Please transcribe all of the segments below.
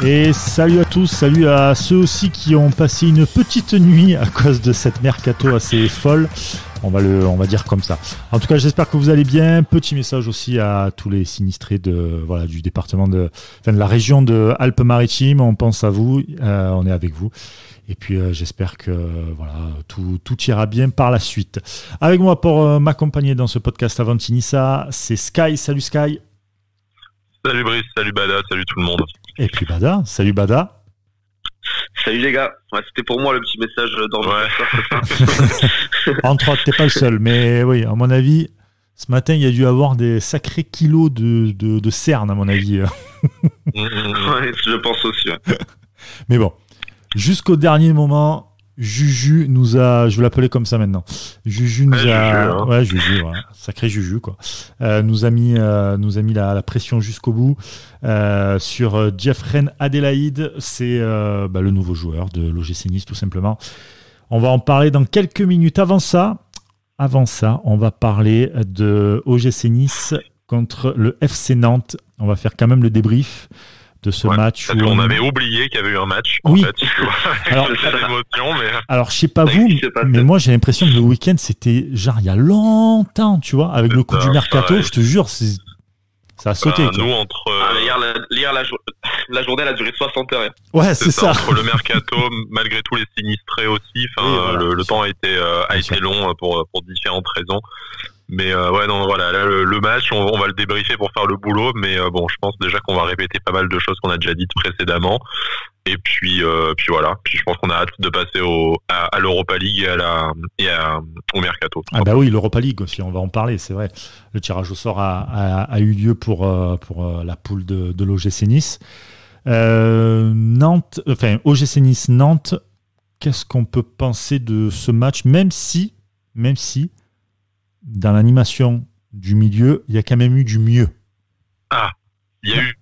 Et salut à tous, salut à ceux aussi qui ont passé une petite nuit à cause de cette mercato assez folle. On va dire comme ça. En tout cas, j'espère que vous allez bien. Petit message aussi à tous les sinistrés du département de la région de Alpes-Maritimes. On pense à vous, on est avec vous. Et puis j'espère que tout ira bien par la suite. Avec moi pour m'accompagner dans ce podcast Avantinissa, c'est Sky. Salut Sky. Salut Brice, salut Bada, salut tout le monde. Et puis Bada, salut Bada. Salut les gars, c'était pour moi le petit message d'ordre. Entre autres, t'es pas le seul, mais oui, à mon avis, ce matin, il y a dû avoir des sacrés kilos de cernes, à mon avis. Ouais, je pense aussi. Ouais. Mais bon, jusqu'au dernier moment, Juju nous a, je vais l'appeler comme ça maintenant. Juju nous a, Juju, ouais, sacré Juju quoi. Nous a mis la pression jusqu'au bout sur Jeffrey Adélaïde. C'est le nouveau joueur de l'OGC Nice tout simplement. On va en parler dans quelques minutes. Avant ça, on va parler de OGC Nice contre le FC Nantes. On va faire quand même le débrief de ce match. On avait oublié qu'il y avait eu un match. Oui. En fait. Alors, alors, je sais pas vous, mais moi j'ai l'impression que le week-end c'était genre il y a longtemps, tu vois, avec le coup du mercato, je te jure, ça a sauté. Nous entre hier la journée elle a duré 60 heures. Ouais, c'est ça. Entre le mercato, malgré tous les sinistrés aussi, le temps a été long pour différentes raisons. Mais là, le match, on va le débriefer pour faire le boulot, mais je pense déjà qu'on va répéter pas mal de choses qu'on a déjà dites précédemment. Et puis voilà. Puis je pense qu'on a hâte de passer à l'Europa League et au mercato. Ah bah oui, l'Europa League aussi, on va en parler, c'est vrai. Le tirage au sort a eu lieu pour la poule de l'OGC Nice. OGC Nice Nantes. Qu'est-ce qu'on peut penser de ce match, même si dans l'animation du milieu, il y a quand même eu du mieux. Ah, il y a eu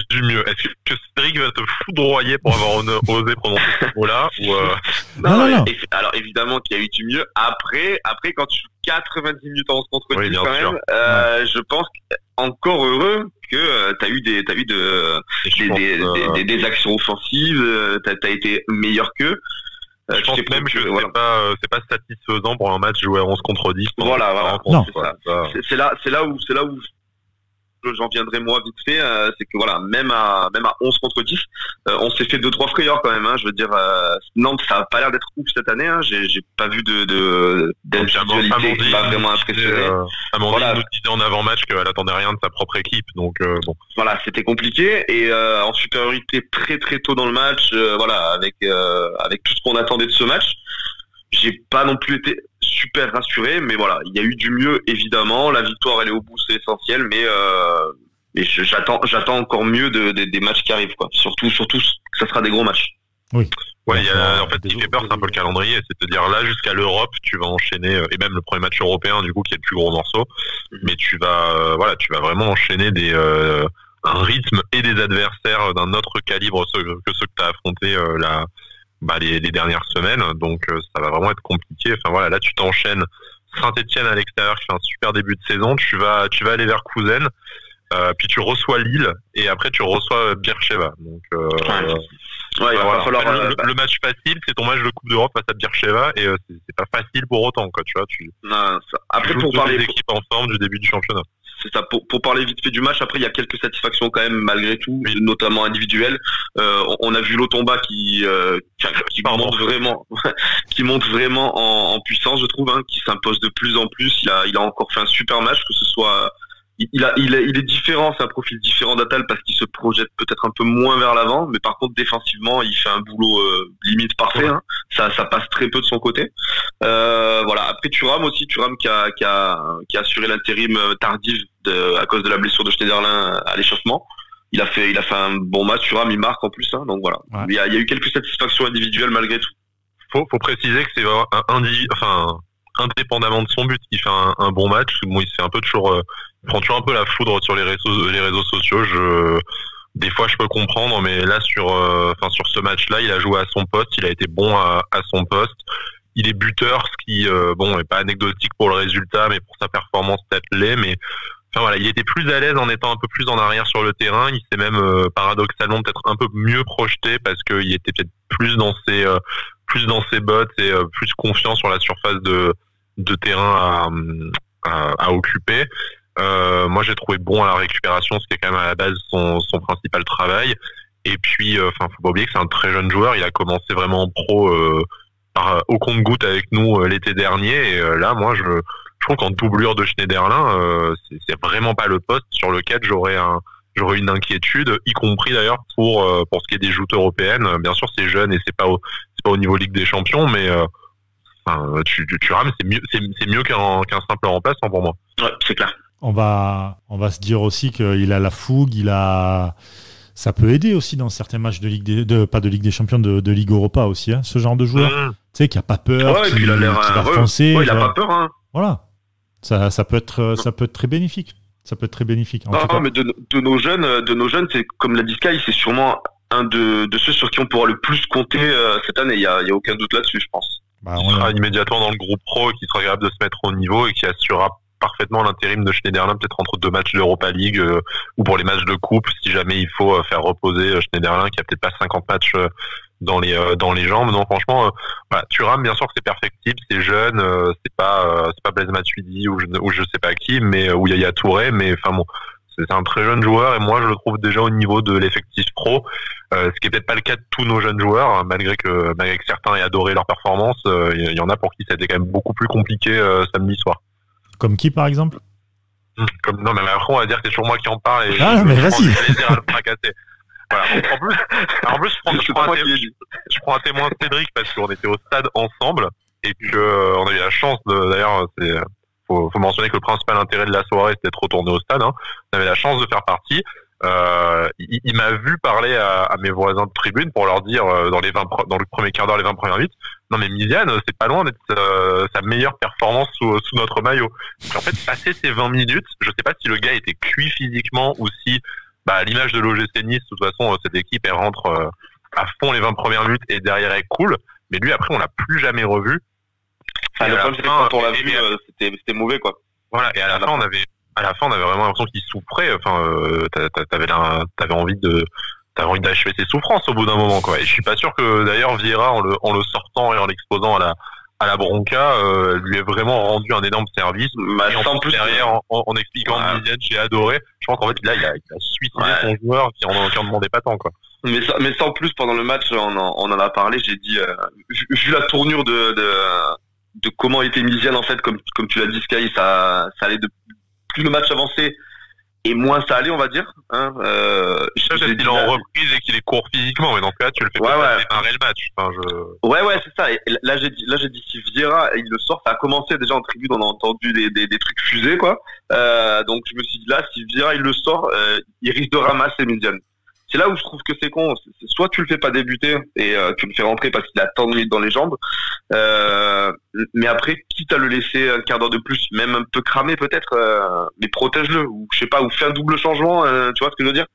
du mieux. Est-ce que Cédric va te foudroyer pour avoir osé prononcer ce mot-là Non. Alors évidemment qu'il y a eu du mieux. Après quand tu joues 90 minutes en 11 contre 10 quand même, je pense encore heureux que t'as eu des actions offensives, t'as été meilleur qu'eux. Je pense même que c'est pas satisfaisant pour un match joué à 11 contre 10. Voilà. Non. C'est là où j'en viendrai moi vite fait, c'est que voilà, même à 11 contre 10, on s'est fait 2-3 frayeurs quand même, hein. Je veux dire, Nantes, ça a pas l'air d'être ouf cette année, hein. J'ai pas vu d'individualité qui m'a vraiment impressionné. Amandine nous disait en avant-match qu'elle attendait rien de sa propre équipe, donc bon. Voilà, c'était compliqué, et en supériorité très très tôt dans le match, avec tout ce qu'on attendait de ce match, j'ai pas non plus été super rassuré, mais voilà, il y a eu du mieux évidemment. La victoire elle est au bout, c'est essentiel, mais j'attends encore mieux des matchs qui arrivent quoi. Surtout que ça sera des gros matchs. Oui. Ouais, en fait, ce qui fait peur, c'est un peu le calendrier, c'est de dire là jusqu'à l'Europe, tu vas enchaîner et même le premier match européen du coup qui est le plus gros morceau, mais tu vas vraiment enchaîner un rythme et des adversaires d'un autre calibre que ceux que tu as affrontés les dernières semaines, donc ça va vraiment être compliqué. Enfin voilà, là tu t'enchaînes Saint-Etienne à l'extérieur qui fait un super début de saison, tu vas aller vers Couzen, puis tu reçois Lille et après tu reçois Beersheva. Donc il va falloir le match facile, c'est ton match de Coupe d'Europe face à Beersheva et c'est pas facile pour autant quoi, tu vois, après pour parler des équipes en forme du début du championnat. C'est ça, pour parler vite fait du match, après il y a quelques satisfactions quand même malgré tout, notamment individuelles. On a vu Lotomba qui monte vraiment en puissance, je trouve, hein, qui s'impose de plus en plus. Il a encore fait un super match, que ce soit il est différent, c'est un profil différent d'Attal parce qu'il se projette peut-être un peu moins vers l'avant, mais par contre défensivement il fait un boulot limite parfait, hein. Ça passe très peu de son côté. Après Thuram qui a assuré l'intérim tardif à cause de la blessure de Schneiderlin à l'échauffement. Il a fait un bon match. Thuram il marque en plus, hein, donc voilà. Ouais. Il y a eu quelques satisfactions individuelles malgré tout. Faut préciser que c'est indépendamment de son but, il fait un bon match. Bon, il prend toujours un peu la foudre sur les réseaux sociaux. Des fois, je peux comprendre, mais là sur ce match-là, il a joué à son poste, il a été bon à son poste. Il est buteur, ce qui est pas anecdotique pour le résultat, mais pour sa performance peut-être l'est. Mais Enfin voilà, il était plus à l'aise en étant un peu plus en arrière sur le terrain. Il s'est même paradoxalement peut-être un peu mieux projeté parce qu'il était peut-être plus dans ses bottes et plus confiant sur la surface de terrain à occuper. Moi j'ai trouvé bon à la récupération, ce qui est quand même à la base son principal travail. Et puis faut pas oublier que c'est un très jeune joueur. Il a commencé vraiment en pro au compte-gouttes avec nous l'été dernier. Et là moi je trouve qu'en doublure de Schneiderlin, c'est vraiment pas le poste sur lequel j'aurais une inquiétude, y compris d'ailleurs pour ce qui est des joutes européennes. Bien sûr, c'est jeune et c'est pas au niveau Ligue des Champions, mais Thuram, c'est mieux qu'un simple remplaçant pour moi. Ouais, c'est clair. On va se dire aussi qu'il a la fougue, ça peut aider aussi dans certains matchs pas de Ligue des Champions, de Ligue Europa aussi, hein, ce genre de joueur. Tu sais, qui a pas peur, qui va foncer. Ouais, il a pas peur, hein. Voilà. Ça peut être très bénéfique. Ça peut être très bénéfique. Mais de nos jeunes, c'est comme l'a dit Sky, c'est sûrement un de ceux sur qui on pourra le plus compter cette année. Il y a aucun doute là-dessus, je pense. Il sera immédiatement dans le groupe pro, qui sera capable de se mettre au niveau et qui assurera parfaitement l'intérim de Schneiderlin, peut-être entre 2 matchs d'Europa League ou pour les matchs de coupe, si jamais il faut faire reposer Schneiderlin, qui a peut-être pas 50 matchs dans les jambes. Donc franchement, Thuram, bien sûr que c'est perfectible, c'est jeune, c'est pas Blaise Matuidi ou je sais pas qui, mais ou Yaya Touré, mais enfin bon, c'est un très jeune joueur et moi je le trouve déjà au niveau de l'effectif pro, ce qui est peut-être pas le cas de tous nos jeunes joueurs, hein, malgré que certains aient adoré leur performance, il y en a pour qui ça a été quand même beaucoup plus compliqué samedi soir. Comme qui, par exemple? Non, mais après, on va dire que c'est toujours moi qui en parle et mais vas-y. Plaisir à le fracasser. Voilà. En plus, je prends un témoin Cédric parce qu'on était au stade ensemble et que on a eu la chance d'ailleurs, faut mentionner que le principal intérêt de la soirée, c'était d'être retourné au stade, hein. On avait la chance de faire partie. Il m'a vu parler à mes voisins de tribune pour leur dire dans le premier quart d'heure, les 20 premières minutes, non mais Miziane, c'est pas loin d'être sa meilleure performance sous notre maillot. Donc, en fait, passé ces 20 minutes, je sais pas si le gars était cuit physiquement ou si, à l'image de l'OGC Nice, de toute façon, cette équipe elle rentre à fond les 20 premières minutes et derrière elle coule. Mais lui après, on l'a plus jamais revu. Le problème c'est que quand on l'a vu, c'était mauvais quoi. Voilà. Et à la fin, on avait vraiment l'impression qu'il souffrait. Enfin, t'avais envie d'achever ses souffrances au bout d'un moment, quoi. Et je suis pas sûr que d'ailleurs Vieira, en le sortant et en l'exposant à la bronca, lui ait vraiment rendu un énorme service. Et en plus derrière, en expliquant Miziane, j'ai adoré. Je pense qu'en fait là, il a suicidé son joueur qui en demandait pas tant, quoi. Mais sans plus, pendant le match, on en a parlé. J'ai dit, vu la tournure de comment était Miziane en fait, comme tu l'as dit Sky, ça allait de plus le match avançait et moins ça allait, on va dire. Hein, qu'il est en reprise et qu'il est court physiquement, mais dans ce cas, tu le fais pas démarrer le match. Enfin, Ouais, c'est ça. Et là, j'ai dit si Vieira il le sort, ça a commencé déjà en tribune, on a entendu des trucs fusés, quoi. Donc je me suis dit là, si Vieira il le sort, il risque de ramasser Miziane. C'est là où je trouve que c'est con. Soit tu le fais pas débuter et tu le fais rentrer parce qu'il a tant de minutes dans les jambes. Mais après, quitte à le laisser un quart d'heure de plus, même un peu cramé peut-être, mais protège-le. Ou je sais pas, ou fais un double changement. Tu vois ce que je veux dire?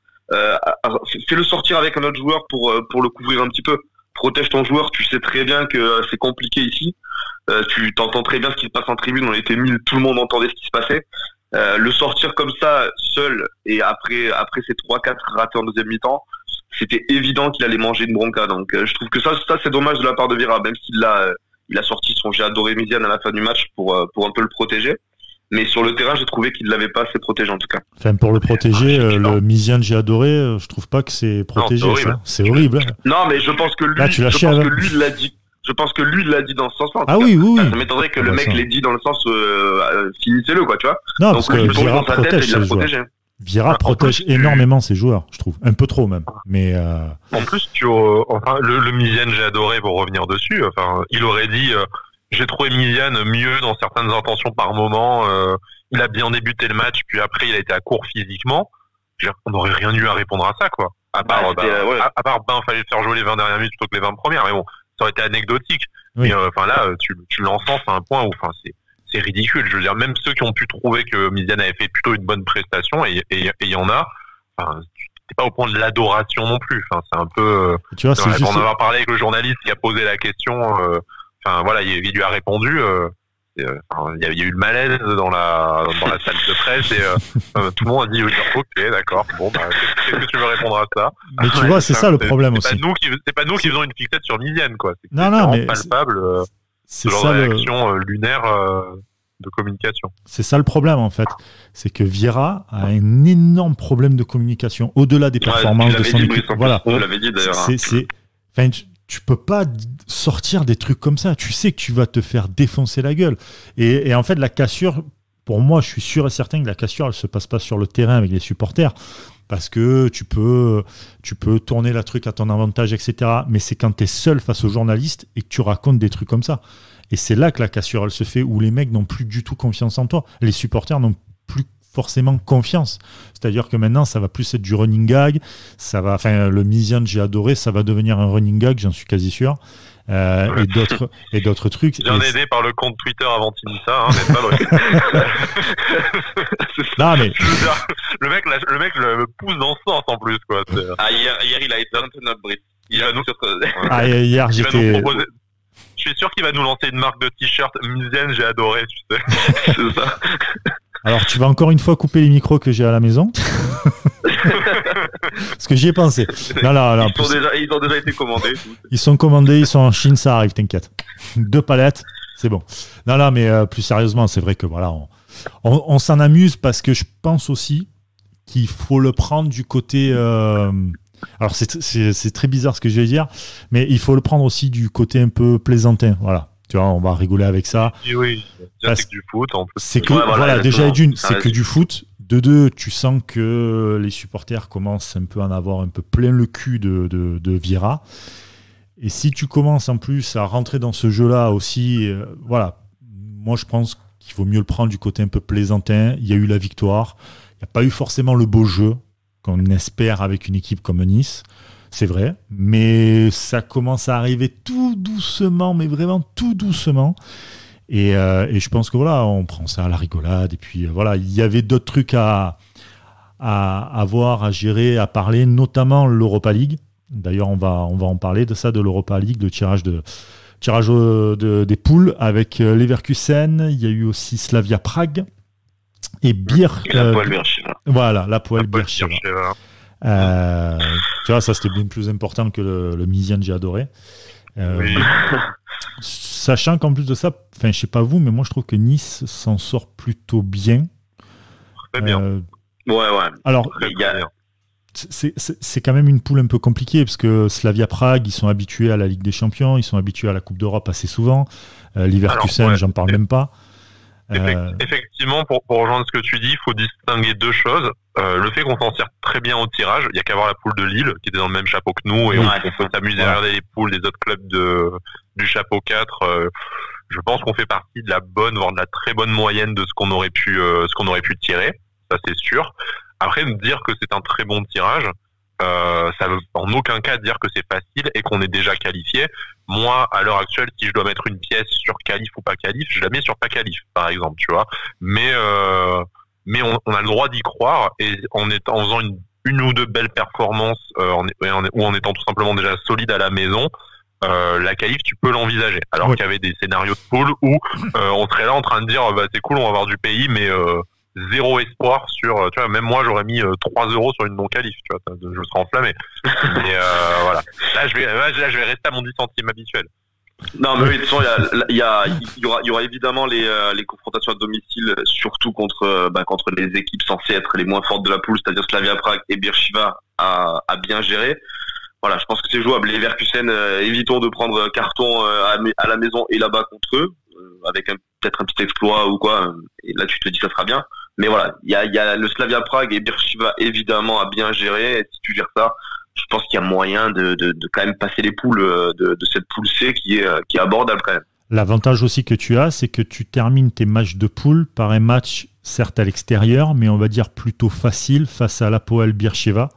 Fais-le sortir avec un autre joueur pour le couvrir un petit peu. Protège ton joueur. Tu sais très bien que c'est compliqué ici. Tu t'entends très bien ce qui se passe en tribune. On était 1000, tout le monde entendait ce qui se passait. Le sortir comme ça, seul, et après ces 3-4 ratés en deuxième mi-temps, c'était évident qu'il allait manger une bronca. Donc je trouve que ça c'est dommage de la part de Vieira, même s'il il a sorti son j'ai adoré Miziane à la fin du match pour un peu le protéger. Mais sur le terrain, j'ai trouvé qu'il ne l'avait pas assez protégé en tout cas. Enfin, pour le protéger, le Miziane j'ai adoré, je trouve pas que c'est protégé. Non, c'est horrible. Non, mais je pense que lui, il l'a dit. Je pense que lui, il l'a dit dans ce sens-là. Ah oui. Ça m'étonnerait que le mec l'ait dit dans le sens finissez-le, quoi, tu vois. Non, parce que Vieira protège ses joueurs. Vieira protège énormément ses joueurs, je trouve. Un peu trop, même. Mais en plus, le Miziane, j'ai adoré, pour revenir dessus. Enfin, il aurait dit j'ai trouvé Miziane mieux dans certaines intentions par moment. Il a bien débuté le match, puis après, il a été à court physiquement. On n'aurait rien eu à répondre à ça, quoi. À part, fallait le faire jouer les 20 dernières minutes plutôt que les 20 premières. Mais bon, ça aurait été anecdotique. Oui. Mais là, tu l'encenses à un point où, c'est ridicule. Je veux dire, même ceux qui ont pu trouver que Miziane avait fait plutôt une bonne prestation, et il y en a, t'es pas au point de l'adoration non plus. C'est un peu. Tu vois, on en a parlé avec le journaliste qui a posé la question. Il lui a répondu. il y a eu le malaise dans la salle de presse et tout le monde a dit ok, d'accord, bon, qu'est-ce que tu veux répondre à ça? Mais tu vois, c'est ça le problème aussi. C'est pas nous qui faisons une fixette sur Misienne, quoi. C'est mais palpable, c'est ce genre ça de réaction lunaire de communication. C'est ça le problème, en fait. C'est que Vieira a un énorme problème de communication, au-delà des performances de son équipe. Voilà. On l'avait dit d'ailleurs. Tu peux pas sortir des trucs comme ça. Tu sais que tu vas te faire défoncer la gueule. Et en fait, la cassure, pour moi, je suis sûr et certain que la cassure, elle se passe pas sur le terrain avec les supporters. Parce que tu peux tourner la truc à ton avantage, etc. Mais c'est quand tu es seul face aux journalistes et que tu racontes des trucs comme ça. Et c'est là que la cassure, elle se fait, où les mecs n'ont plus du tout confiance en toi. Les supporters n'ont plus forcément confiance. C'est-à-dire que maintenant, ça va plus être du running gag. Le Misiane, j'ai adoré, ça va devenir un running gag, j'en suis quasi sûr. Et d'autres trucs. Bien aidé par le compte Twitter avant Tinissa, n'est-ce pas Non, mais le mec le pousse dans ce sens en plus, quoi. Hier il a été notre Brice. Hier j'étais. Je suis sûr qu'il va nous lancer une marque de t-shirt Misienne, j'ai adoré, tu sais. C'est ça. Alors tu vas encore une fois couper les micros que j'ai à la maison. Parce que j'y ai pensé. Non, ils ont déjà été commandés. Ils sont commandés, ils sont en Chine, ça arrive, t'inquiète. 2 palettes, c'est bon. Non, mais plus sérieusement, c'est vrai que voilà, on s'en amuse parce que je pense aussi qu'il faut le prendre du côté. Alors c'est très bizarre ce que je vais dire, mais il faut le prendre aussi du côté un peu plaisantin. Voilà. Tu vois, on va rigoler avec ça. Oui. C'est que du foot en plus. C'est que déjà d'une, c'est que du foot. De deux, tu sens que les supporters commencent un peu à en avoir un peu plein le cul de Vieira. Et si tu commences en plus à rentrer dans ce jeu-là aussi, voilà. Moi, je pense qu'il vaut mieux le prendre du côté un peu plaisantin. Il y a eu la victoire. Il n'y a pas eu forcément le beau jeu qu'on espère avec une équipe comme Nice. C'est vrai, mais ça commence à arriver tout doucement, mais vraiment tout doucement. Et je pense que voilà, on prend ça à la rigolade. Et puis voilà, il y avait d'autres trucs à voir, à gérer, à parler, notamment l'Europa League. D'ailleurs, on va en parler de ça, de l'Europa League, le tirage des poules avec Leverkusen. Il y a eu aussi Slavia Prague et la Poel Beersheva. Voilà, la Poel Beersheva. Tu vois, ça c'était bien plus important que le Misiane, j'ai adoré. Oui. Sachant qu'en plus de ça, je sais pas vous, mais moi je trouve que Nice s'en sort plutôt bien. Très bien. Ouais. Alors, c'est quand même une poule un peu compliquée parce que Slavia Prague, ils sont habitués à la Ligue des Champions, ils sont habitués à la Coupe d'Europe assez souvent. Leverkusen, j'en parle même pas. Effectivement, pour rejoindre ce que tu dis, il faut distinguer deux choses. Le fait qu'on s'en sert très bien au tirage, il y a qu'à voir la poule de Lille qui était dans le même chapeau que nous et on peut s'amuser à regarder les poules des autres clubs du chapeau 4. Je pense qu'on fait partie de la bonne, voire de la très bonne moyenne de ce qu'on aurait pu tirer. Ça c'est sûr. Après, dire que c'est un très bon tirage, ça veut en aucun cas dire que c'est facile et qu'on est déjà qualifié. Moi, à l'heure actuelle, si je dois mettre une pièce sur qualif ou pas qualif, je la mets sur pas qualif, par exemple, tu vois. Mais on a le droit d'y croire et en faisant une ou deux belles performances, ou en étant tout simplement déjà solide à la maison, la qualif, tu peux l'envisager. Alors qu'il y avait des scénarios de poule où on serait là en train de dire, c'est cool, on va avoir du pays, mais zéro espoir sur, tu vois, même moi j'aurais mis 3 € sur une non-qualif, tu vois, je serais enflammé. Mais voilà. Là je vais rester à mon 10 centimes habituel. Non, mais oui, de toute façon, il y aura évidemment les confrontations à domicile, surtout contre les équipes censées être les moins fortes de la poule, c'est-à-dire Slavia Prague et Beersheva à bien gérer. Voilà, je pense que c'est jouable. Les Leverkusen, évitons de prendre carton à la maison et là-bas contre eux, avec peut-être un petit exploit ou quoi. Et là, tu te dis ça sera bien. Mais voilà, il y a le Slavia Prague et Beersheva évidemment à bien gérer. Et si tu gères ça, je pense qu'il y a moyen de quand même passer les poules de cette poule C qui est abordable quand même. L'avantage aussi que tu as, c'est que tu termines tes matchs de poule par un match certes à l'extérieur, mais on va dire plutôt facile face à l'Apoel Beersheva.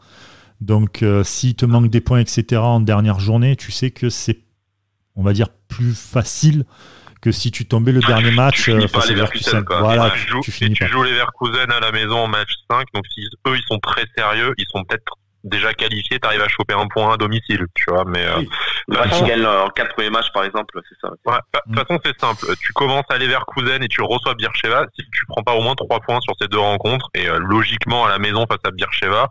Donc s'il te manque des points, etc. en dernière journée, tu sais que c'est, on va dire, plus facile que si tu tombais le dernier match face à Leverkusen. Voilà, tu joues Leverkusen à la maison en match 5, donc si eux ils sont très sérieux, ils sont peut-être déjà qualifié, t'arrives à choper un point à domicile, tu vois. Mais tu gagnes en 4 premiers matchs, par exemple, c'est ça. Ouais, de toute façon, c'est simple. Tu commences à Leverkusen et tu reçois Beersheva. Si tu prends pas au moins 3 points sur ces 2 rencontres, et logiquement à la maison face à Beersheva,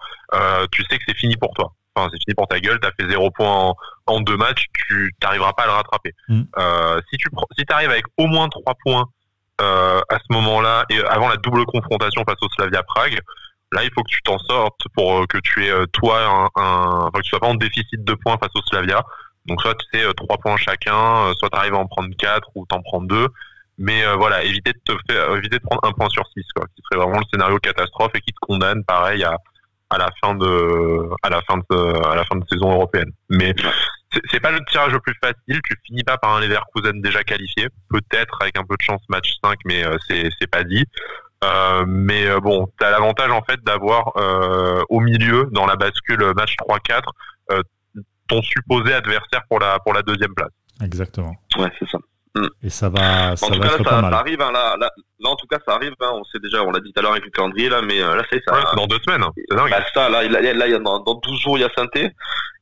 tu sais que c'est fini pour toi. Enfin, c'est fini pour ta gueule. T'as fait 0 points en 2 matchs, tu t'arriveras pas à le rattraper. Si t'arrives avec au moins 3 points à ce moment-là et avant la double confrontation face au Slavia Prague, là il faut que tu t'en sortes pour que tu aies toi enfin que tu sois pas en déficit de points face au Slavia. Donc soit tu sais 3 points chacun, soit t'arrives à en prendre 4 ou t'en prends 2. Mais voilà, éviter de prendre 1 point sur 6, quoi, qui serait vraiment le scénario catastrophe et qui te condamne pareil à la fin de saison européenne. Mais c'est pas le tirage le plus facile. Tu finis pas par un Leverkusen déjà qualifié, peut-être avec un peu de chance match 5, mais c'est pas dit. Mais bon, t'as l'avantage en fait d'avoir au milieu dans la bascule match 3-4 ton supposé adversaire pour la deuxième place. Exactement. Ouais, c'est ça. Et ça va en tout cas, être là, pas mal. Ça arrive, hein, là, en tout cas, ça arrive, hein, on sait déjà, on l'a dit tout à l'heure avec le calendrier, là, mais là, c'est ça. Ouais, c'est dans 2 semaines, c'est dingue. Ça, là, dans 12 jours, il y a Saint-Étienne,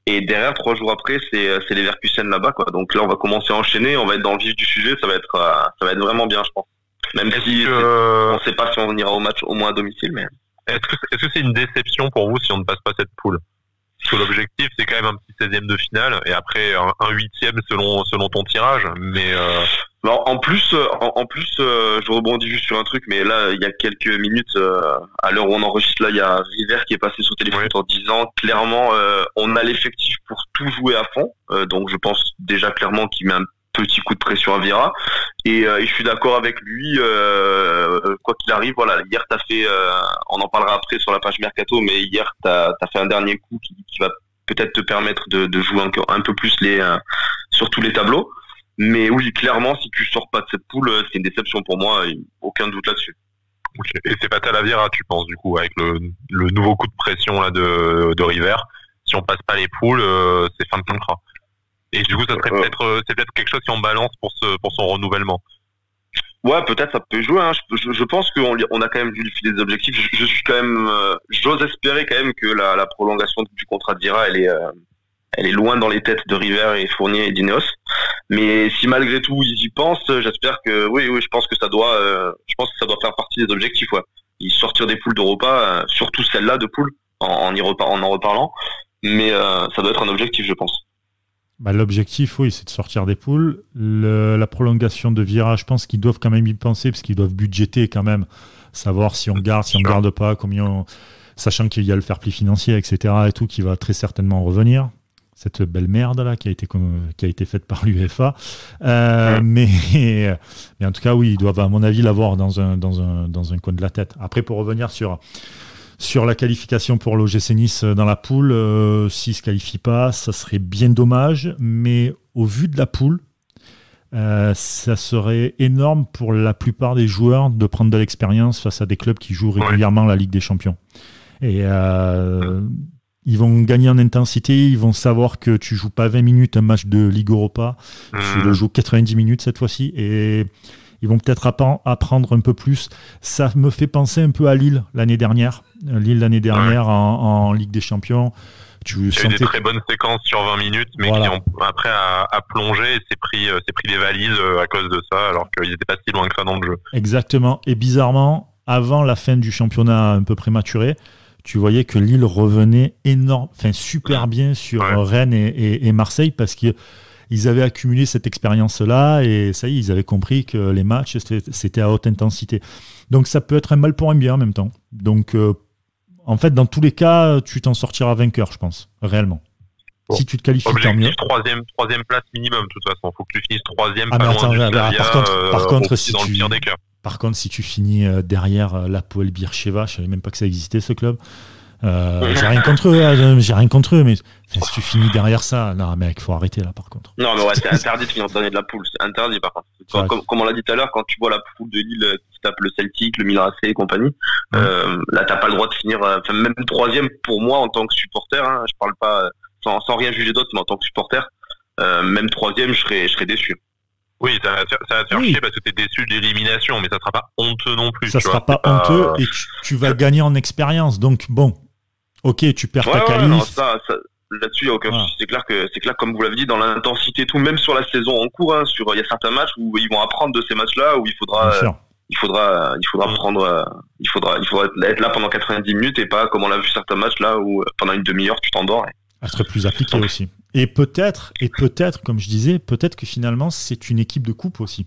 et derrière, 3 jours après, c'est les Leverkusen là-bas, quoi. Donc là, on va commencer à enchaîner, on va être dans le vif du sujet, ça va être vraiment bien, je pense. Même si on sait pas si on ira au match au moins à domicile, mais. Est-ce que c'est une déception pour vous si on ne passe pas cette poule? Parce que l'objectif, c'est quand même un petit 16e de finale, et après un 8e selon ton tirage, mais Alors, en plus, je rebondis juste sur un truc, mais là, il y a quelques minutes, à l'heure où on enregistre, là, il y a River qui est passé sur Téléfoot en disant clairement, on a l'effectif pour tout jouer à fond. Donc, je pense déjà clairement qu'il met un petit coup de pression à Vieira. Et je suis d'accord avec lui. Quoi qu'il arrive, voilà. Hier, t'as fait, on en parlera après sur la page Mercato, mais hier, t'as fait un dernier coup qui va peut-être te permettre de jouer un peu plus sur tous les tableaux. Mais oui, clairement, si tu sors pas de cette poule, c'est une déception pour moi, aucun doute là-dessus. Okay. Et c'est pas Talavera, tu penses, du coup, avec le nouveau coup de pression là de River. Si on passe pas les poules, c'est fin de contrat. Et du coup, ça serait c'est peut-être quelque chose qui en balance pour son renouvellement. Ouais, peut-être ça peut jouer. Hein. Je pense qu'on a quand même vu le filer des objectifs. Je suis quand même, j'ose espérer quand même que la prolongation du contrat de Vieira, elle est loin dans les têtes de River et Fournier et d'Ineos. Mais si malgré tout ils y pensent, j'espère que oui, je pense que ça doit faire partie des objectifs. Ouais. Ils sortir des poules d'Europa, surtout celle-là de poules, en en reparlant. Mais ça doit être un objectif, je pense. Bah, l'objectif, oui, c'est de sortir des poules. La prolongation de Vieira, je pense qu'ils doivent quand même y penser, parce qu'ils doivent budgéter quand même, savoir si on garde, si on garde pas, sachant qu'il y a le fair play financier, etc. et tout, qui va très certainement revenir. Cette belle merde là qui a été faite par l'UEFA. Mais en tout cas, oui, ils doivent, à mon avis, l'avoir dans un coin de la tête. Après, pour revenir sur la qualification pour l'OGC Nice dans la poule, s'ils ne se qualifient pas, ça serait bien dommage, mais au vu de la poule, ça serait énorme pour la plupart des joueurs de prendre de l'expérience face à des clubs qui jouent régulièrement la Ligue des Champions. Et ils vont gagner en intensité, ils vont savoir que tu joues pas 20 minutes un match de Ligue Europa, tu le joues 90 minutes cette fois-ci, et ils vont peut-être apprendre un peu plus. Ça me fait penser un peu à Lille l'année dernière. En Ligue des Champions. Il y a eu des très bonnes séquences sur 20 minutes, mais qui ont après à plonger, c'est pris les valises à cause de ça, alors qu'ils n'étaient pas si loin que ça dans le jeu. Exactement. Et bizarrement, avant la fin du championnat un peu prématuré, tu voyais que Lille revenait super bien sur Rennes et Marseille, parce qu'ils avaient accumulé cette expérience-là, et ça y est, ils avaient compris que les matchs, c'était à haute intensité. Donc ça peut être un mal pour un bien en même temps. Donc en fait, dans tous les cas, tu t'en sortiras vainqueur, je pense, réellement. Bon. Si tu te qualifies, tant mieux. Troisième place minimum, de toute façon. Il faut que tu finisses troisième. Par contre, si tu finis derrière l'Hapoel Beersheva, je savais même pas que ça existait, ce club. J'ai rien contre eux, mais si tu finis derrière ça, non mec, faut arrêter là par contre. Non mais ouais, c'est interdit de finir dernier de la poule, c'est interdit par contre. Comme on l'a dit tout à l'heure, quand tu vois la poule de Lille qui tape le Celtic, le Milan AC et compagnie, là t'as pas le droit de finir, même troisième pour moi en tant que supporter, hein, je parle pas sans rien juger d'autre, mais en tant que supporter, même troisième, je serais déçu. Oui, ça va te faire chier parce que t'es déçu de l'élimination, mais ça sera pas honteux non plus. Ça sera pas honteux et tu vas gagner en expérience, donc bon. Ok, tu perds ta qualif. Non, là-dessus, il n'y a aucun souci. C'est clair que, comme vous l'avez dit, dans l'intensité et tout, même sur la saison en cours, hein, il y a certains matchs où ils vont apprendre de ces matchs-là, où il faudra être là pendant 90 minutes et pas comme on l'a vu certains matchs là où pendant une demi-heure tu t'endors. Elle serait plus appliquée aussi. Et peut-être, comme je disais, peut-être que finalement c'est une équipe de coupe aussi.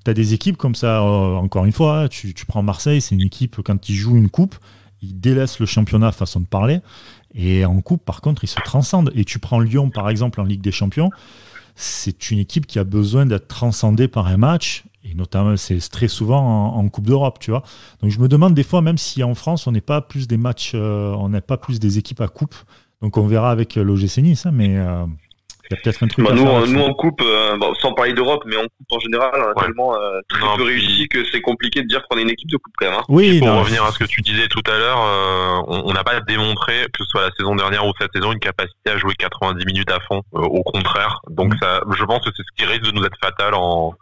Tu as des équipes comme ça, encore une fois, tu prends Marseille, c'est une équipe, quand ils jouent une coupe, ils délaissent le championnat façon de parler, et en coupe par contre ils se transcendent. Et tu prends Lyon par exemple en Ligue des Champions, c'est une équipe qui a besoin d'être transcendée par un match, et notamment c'est très souvent en Coupe d'Europe, tu vois. Donc je me demande des fois, même si en France on n'est pas plus des matchs, on n'est pas plus des équipes à coupe, donc on verra avec l'OGC Nice, hein, mais il y a peut-être un truc à faire. Nous en coupe, sans parler d'Europe, mais en coupe en général, on a tellement très peu réussi que c'est compliqué de dire qu'on est une équipe de coupe quand même. Hein. Oui, pour revenir à ce que tu disais tout à l'heure, on n'a pas démontré, que ce soit la saison dernière ou cette saison, une capacité à jouer 90 minutes à fond, au contraire. Donc ça, je pense que c'est ce qui risque de nous être fatal en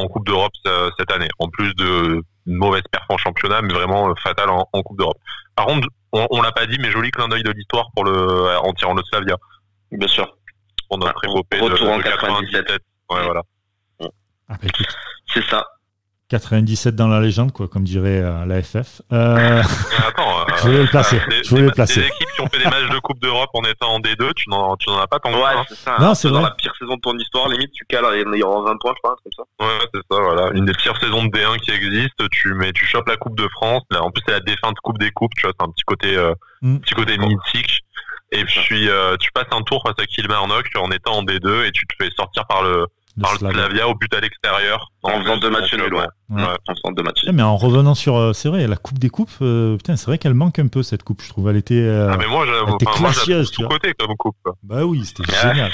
Coupe d'Europe cette année. En plus de mauvaise perf en championnat, mais vraiment fatal en Coupe d'Europe. Par contre, on l'a pas dit, mais joli clin d'œil de l'histoire en tirant le Slavia. Bien sûr. Pour notre épopée retour en 97. Ouais, voilà. Ah, bah, écoute. C'est ça. 97 dans la légende, quoi, comme dirait la FF. Attends, je voulais le placer. Des équipes qui ont fait des matchs de Coupe d'Europe en étant en D2, tu n'en as pas tant que ça. Ouais, c'est ça. Non, c'est dans vrai. la pire saison de ton histoire, limite, tu cales, il y aura 20 points, je crois, comme ça. Ouais, c'est ça, voilà. Une des pires saisons de D1 qui existe, tu chopes la Coupe de France. Là, en plus, c'est la défunte Coupe des Coupes, tu vois, c'est un petit côté mythique. Et puis, tu passes un tour face à Kilmarnock en étant en D2 et tu te fais sortir par le Slavia au but à l'extérieur. En faisant 2 matchs nuls, en faisant 2 matchs. Mais en revenant sur, c'est vrai, la Coupe des Coupes, putain, c'est vrai qu'elle manque un peu cette coupe, je trouve. Elle était, mais moi, classieuse, tu vois. Côté comme coupe. Bah oui, c'était génial.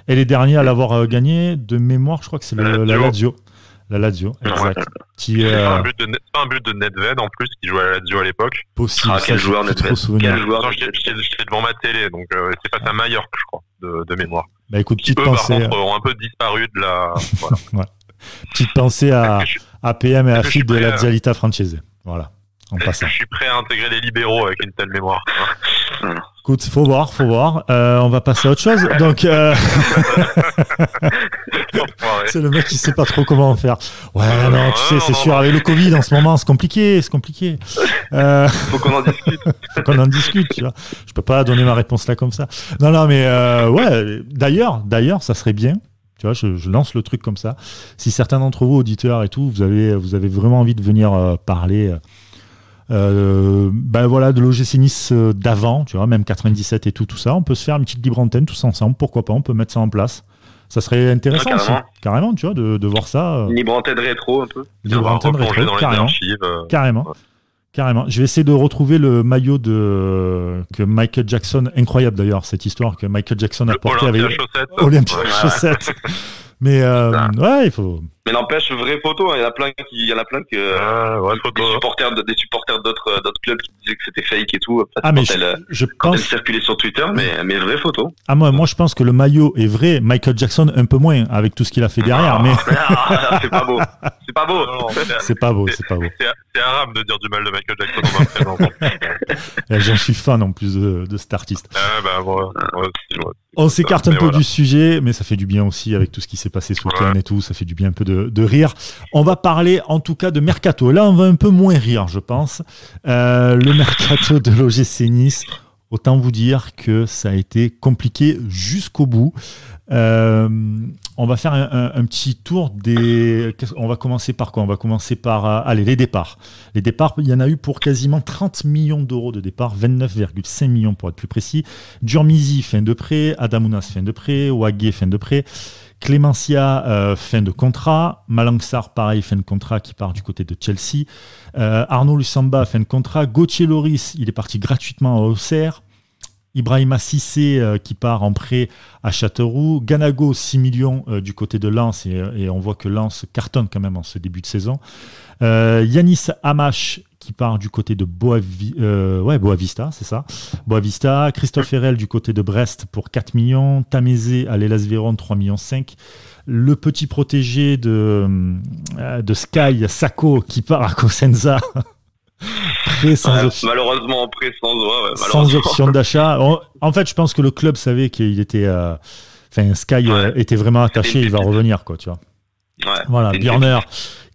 Et les derniers à l'avoir gagné, de mémoire, je crois que c'est la Lazio. La Lazio, exact. C'est pas un but de Nedved en plus, qui jouait à la Lazio à l'époque. Possible. Quel joueur Nedved. J'étais devant ma télé, donc c'est face à Mallorca, je crois, de mémoire. Bah écoute, petite pensée. Par contre, ont un peu disparu de la. Voilà. Ouais. Petite pensée à PM et à Philippe de la Zialita Francese. Voilà. Je suis prêt à intégrer les libéraux avec une telle mémoire. Écoute, faut voir. On va passer à autre chose. Donc, c'est le mec qui sait pas trop comment en faire. Ouais, non, tu sais, c'est sûr, avec le Covid en ce moment, c'est compliqué. Faut qu'on en discute. Tu vois. Je peux pas donner ma réponse là comme ça. Non, mais ouais. D'ailleurs, ça serait bien. Tu vois, je lance le truc comme ça. Si certains d'entre vous, auditeurs et tout, vous avez vraiment envie de venir parler. Voilà, de l'OGC Nice d'avant, tu vois, même 97 et tout ça, on peut se faire une petite libre antenne tous ensemble, pourquoi pas, on peut mettre ça en place. Ça serait intéressant aussi, carrément, tu vois, de voir ça. Libre antenne rétro un peu. Libre antenne rétro, carrément. Je vais essayer de retrouver le maillot que Michael Jackson, incroyable d'ailleurs cette histoire que Michael Jackson a porté avec Olympia Chaussette. Mais ouais, il faut. Mais n'empêche, vraie photo, il y en a plein des supporters d'autres clubs qui disaient que c'était fake et tout. Quand elle circulait sur Twitter, mais vraie photo. Ah moi je pense que le maillot est vrai. Michael Jackson un peu moins avec tout ce qu'il a fait derrière, mais c'est pas beau. C'est pas beau. C'est arabe de dire du mal de Michael Jackson. J'en suis fan en plus de cet artiste. On s'écarte un peu du sujet, mais ça fait du bien aussi avec tout ce qui s'est passé ce week-end et tout. Ça fait du bien un peu de rire. On va parler en tout cas de Mercato. Là, on va un peu moins rire, je pense. Le Mercato de l'OGC Nice, autant vous dire que ça a été compliqué jusqu'au bout. On va faire un petit tour on va commencer par quoi ? On va commencer par les départs. Les départs, il y en a eu pour quasiment 30 millions d'euros de départ, 29,5 millions pour être plus précis. Durmizy, fin de prêt. Adamounas, fin de prêt. Wagué, fin de prêt. Clémencia, fin de contrat. Malangsar, pareil, fin de contrat, qui part du côté de Chelsea. Arnaud Lussamba, fin de contrat. Gauthier Loris, il est parti gratuitement à Auxerre. Ibrahima Cissé qui part en prêt à Châteauroux. Ganago, 6 millions du côté de Lens et on voit que Lens cartonne quand même en ce début de saison. Yanis Amash qui part du côté de Boavista, c'est ça. Boavista. Christophe Herrel du côté de Brest pour 4 millions. Tamézé à l'Hellas Vérone, 3,5 millions. Le petit protégé de Sky, Sako, qui part à Cosenza. prêt, malheureusement en prêt, sans option d'achat. En fait, je pense que le club savait qu'il était, Sky était vraiment attaché, il va revenir, quoi, tu vois. Ouais, voilà, Björner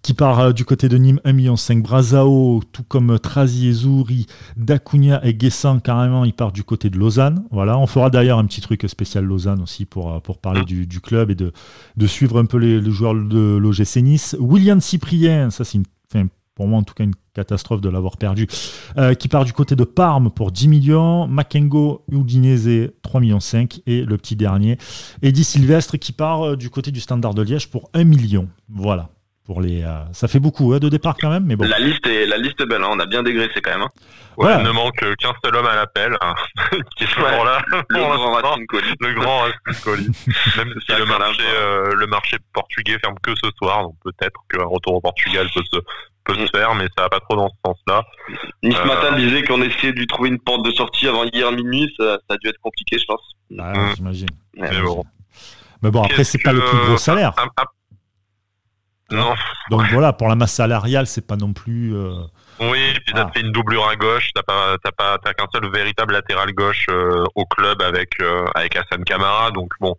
qui part du côté de Nîmes, 1,5 million. Brazao, tout comme Trazi et Zouri, Dacunia et Guessant, carrément, ils partent du côté de Lausanne. Voilà, on fera d'ailleurs un petit truc spécial Lausanne aussi pour parler du club et de suivre un peu les joueurs de l'OGC Nice. William Cyprien, ça c'est pour moi en tout cas une catastrophe de l'avoir perdu, qui part du côté de Parme pour 10 millions. Makengo Udinese, 3,5 millions. Et le petit dernier, Eddy Sylvestre, qui part du côté du Standard de Liège pour 1 million. Voilà. Ça fait beaucoup de départ quand même, mais bon. La liste est belle, hein. On a bien dégraissé quand même. Hein. Ouais, il ne manque qu'un seul homme à l'appel, qui est toujours là. Le grand Racine Colli. Le grand Racine Colli. Même si le marché portugais ferme que ce soir, donc peut-être qu'un retour au Portugal peut se faire, mais ça va pas trop dans ce sens-là. Nice matin disait qu'on essayait de lui trouver une porte de sortie avant hier minuit, ça a dû être compliqué, je pense. J'imagine. Mais bon, après, c'est pas le plus gros salaire. Non. Donc voilà, pour la masse salariale, c'est pas non plus. Oui, puis t'as fait une doublure à gauche, t'as qu'un seul véritable latéral gauche au club avec Hassan Camara, donc bon.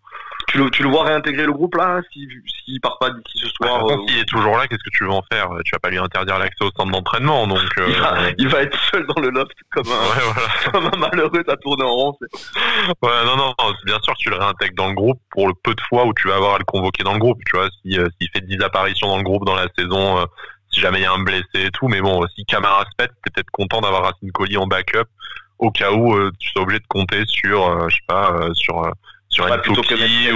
Tu le vois réintégrer le groupe là, s'il part pas d'ici ce soir. S'il est toujours là, qu'est-ce que tu veux en faire? Tu vas pas lui interdire l'accès au centre d'entraînement, donc. Il va être seul dans le loft comme un malheureux à tourner en rond. Ouais, non, bien sûr tu le réintègres dans le groupe pour le peu de fois où tu vas avoir à le convoquer dans le groupe. Tu vois, s'il fait 10 apparitions dans le groupe dans la saison, si jamais il y a un blessé et tout, mais bon, si Camara se pète, t'es peut-être content d'avoir Racine Colli en backup au cas où tu sois obligé de compter sur, sur Nsoki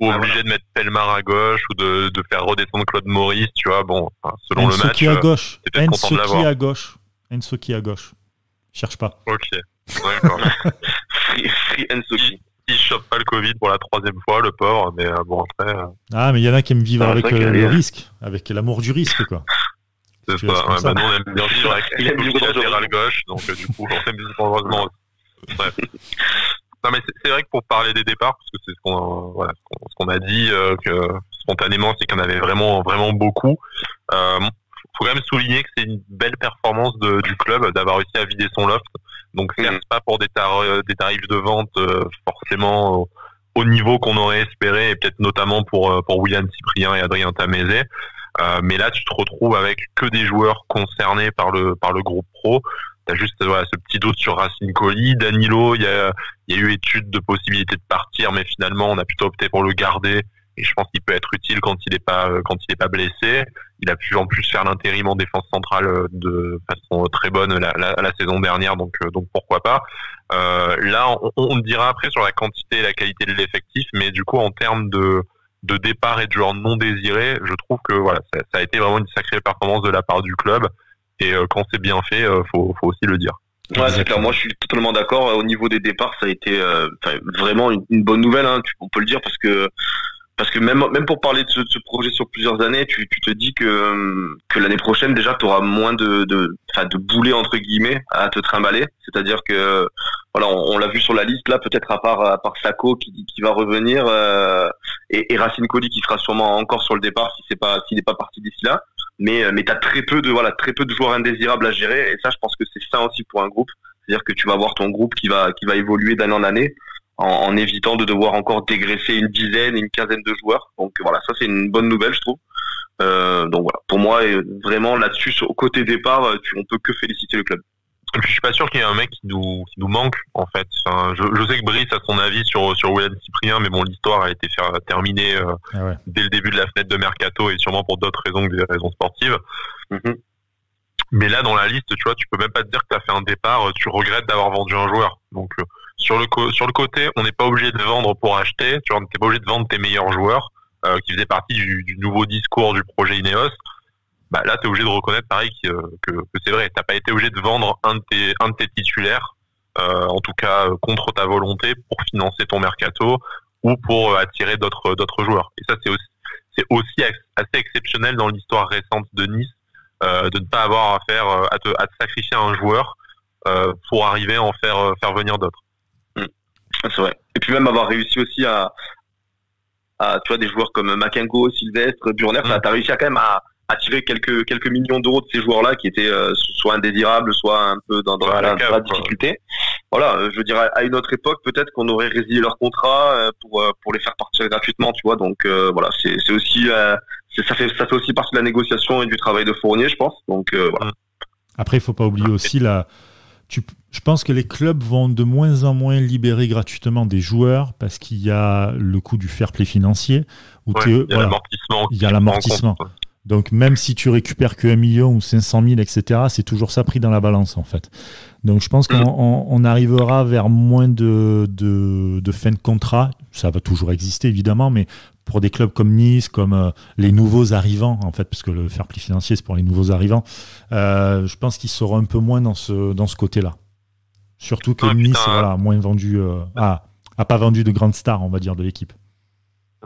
ou obligé de mettre Pelmar à gauche ou de faire redescendre Claude Maurice, tu vois, bon, selon le match, à gauche. t'es peut-être content de l'avoir. Nsoki à gauche. Cherche pas. Ok, d'accord. Free Nsoki. Il chope pas le Covid pour la 3e fois, le pauvre, mais bon, après... mais il y en a qui aiment vivre avec le risque, avec l'amour du risque, quoi. C'est ça, nous on aime bien vivre avec le latéral gauche, donc du coup, on aime bien heureusement aussi. Bref. Non, mais c'est vrai que pour parler des départs, parce que c'est ce qu'on a dit, que spontanément, c'est qu'il y en avait vraiment, vraiment beaucoup. Faut quand même souligner que c'est une belle performance du club d'avoir réussi à vider son loft. Donc certes pas pour des tarifs de vente forcément au niveau qu'on aurait espéré, et peut-être notamment pour William Cyprien et Adrien Tamézé. Mais là tu te retrouves avec que des joueurs concernés par le groupe pro. T'as juste ce petit doute sur Racine Colli. Danilo, il y a eu étude de possibilité de partir, mais finalement on a plutôt opté pour le garder. Et je pense qu'il peut être utile quand il est pas blessé. Il a pu en plus faire l'intérim en défense centrale de façon très bonne la saison dernière, donc pourquoi pas. Là, on dira après sur la quantité et la qualité de l'effectif, mais du coup en termes de départ et de joueurs non désirés, je trouve que voilà, ça a été vraiment une sacrée performance de la part du club. Et quand c'est bien fait, faut aussi le dire. Ouais, c'est clair. Moi, je suis totalement d'accord. Au niveau des départs, ça a été vraiment une bonne nouvelle. Hein, on peut le dire parce que même pour parler de ce projet sur plusieurs années, tu te dis que l'année prochaine déjà tu auras moins de boulets entre guillemets à te trimballer. C'est-à-dire que voilà, on l'a vu sur la liste là, peut-être à part Sako qui va revenir et Racine Colli qui sera sûrement encore sur le départ s'il n'est pas parti d'ici là. Mais t'as très peu de joueurs indésirables à gérer, et ça je pense que c'est ça aussi pour un groupe. C'est-à-dire que tu vas voir ton groupe qui va évoluer d'année en année en évitant de devoir encore dégraisser une quinzaine de joueurs. Donc voilà, ça c'est une bonne nouvelle, je trouve. Donc voilà, pour moi vraiment là-dessus, au côté départ, on peut que féliciter le club. Je suis pas sûr qu'il y ait un mec qui nous manque en fait. Enfin, je sais que Brice a son avis sur William Cyprien, mais bon, l'histoire a été terminée dès le début de la fenêtre de mercato, et sûrement pour d'autres raisons que des raisons sportives. Mais là, dans la liste, tu vois, tu peux même pas te dire que tu as fait un départ, tu regrettes d'avoir vendu un joueur. Donc sur le côté, on n'est pas obligé de vendre pour acheter. Tu vois, t'es pas obligé de vendre tes meilleurs joueurs qui faisaient partie du nouveau discours du projet Ineos. Bah là, t'es obligé de reconnaître pareil que c'est vrai. T'as pas été obligé de vendre un de tes titulaires, en tout cas contre ta volonté, pour financer ton mercato ou pour attirer d'autres joueurs. Et ça, c'est aussi assez exceptionnel dans l'histoire récente de Nice, de ne pas avoir affaire à te sacrifier un joueur pour arriver à en faire venir d'autres. C'est vrai. Et puis même avoir réussi aussi à tu vois, des joueurs comme Makengo, Sylvestre, Burner, t'as réussi à quand même attirer quelques millions d'euros de ces joueurs-là qui étaient soit indésirables, soit un peu dans la difficulté. Voilà, je veux dire, à une autre époque, peut-être qu'on aurait résilié leur contrat pour les faire partir gratuitement, tu vois. Donc voilà, c'est aussi ça fait aussi partie de la négociation et du travail de Fournier, je pense. Donc voilà. Après, il faut pas oublier aussi je pense que les clubs vont de moins en moins libérer gratuitement des joueurs parce qu'il y a le coût du fair play financier. Il y a l'amortissement. Donc même si tu récupères que 1 million ou 500 000, etc., c'est toujours ça pris dans la balance en fait. Donc je pense qu'on arrivera vers moins de fin de contrat. Ça va toujours exister évidemment, mais pour des clubs comme Nice, comme les nouveaux arrivants en fait, parce que le fair play financier c'est pour les nouveaux arrivants, je pense qu'ils seront un peu moins dans ce côté-là. Surtout que Nice moins vendu, a pas vendu de grandes stars, on va dire, de l'équipe.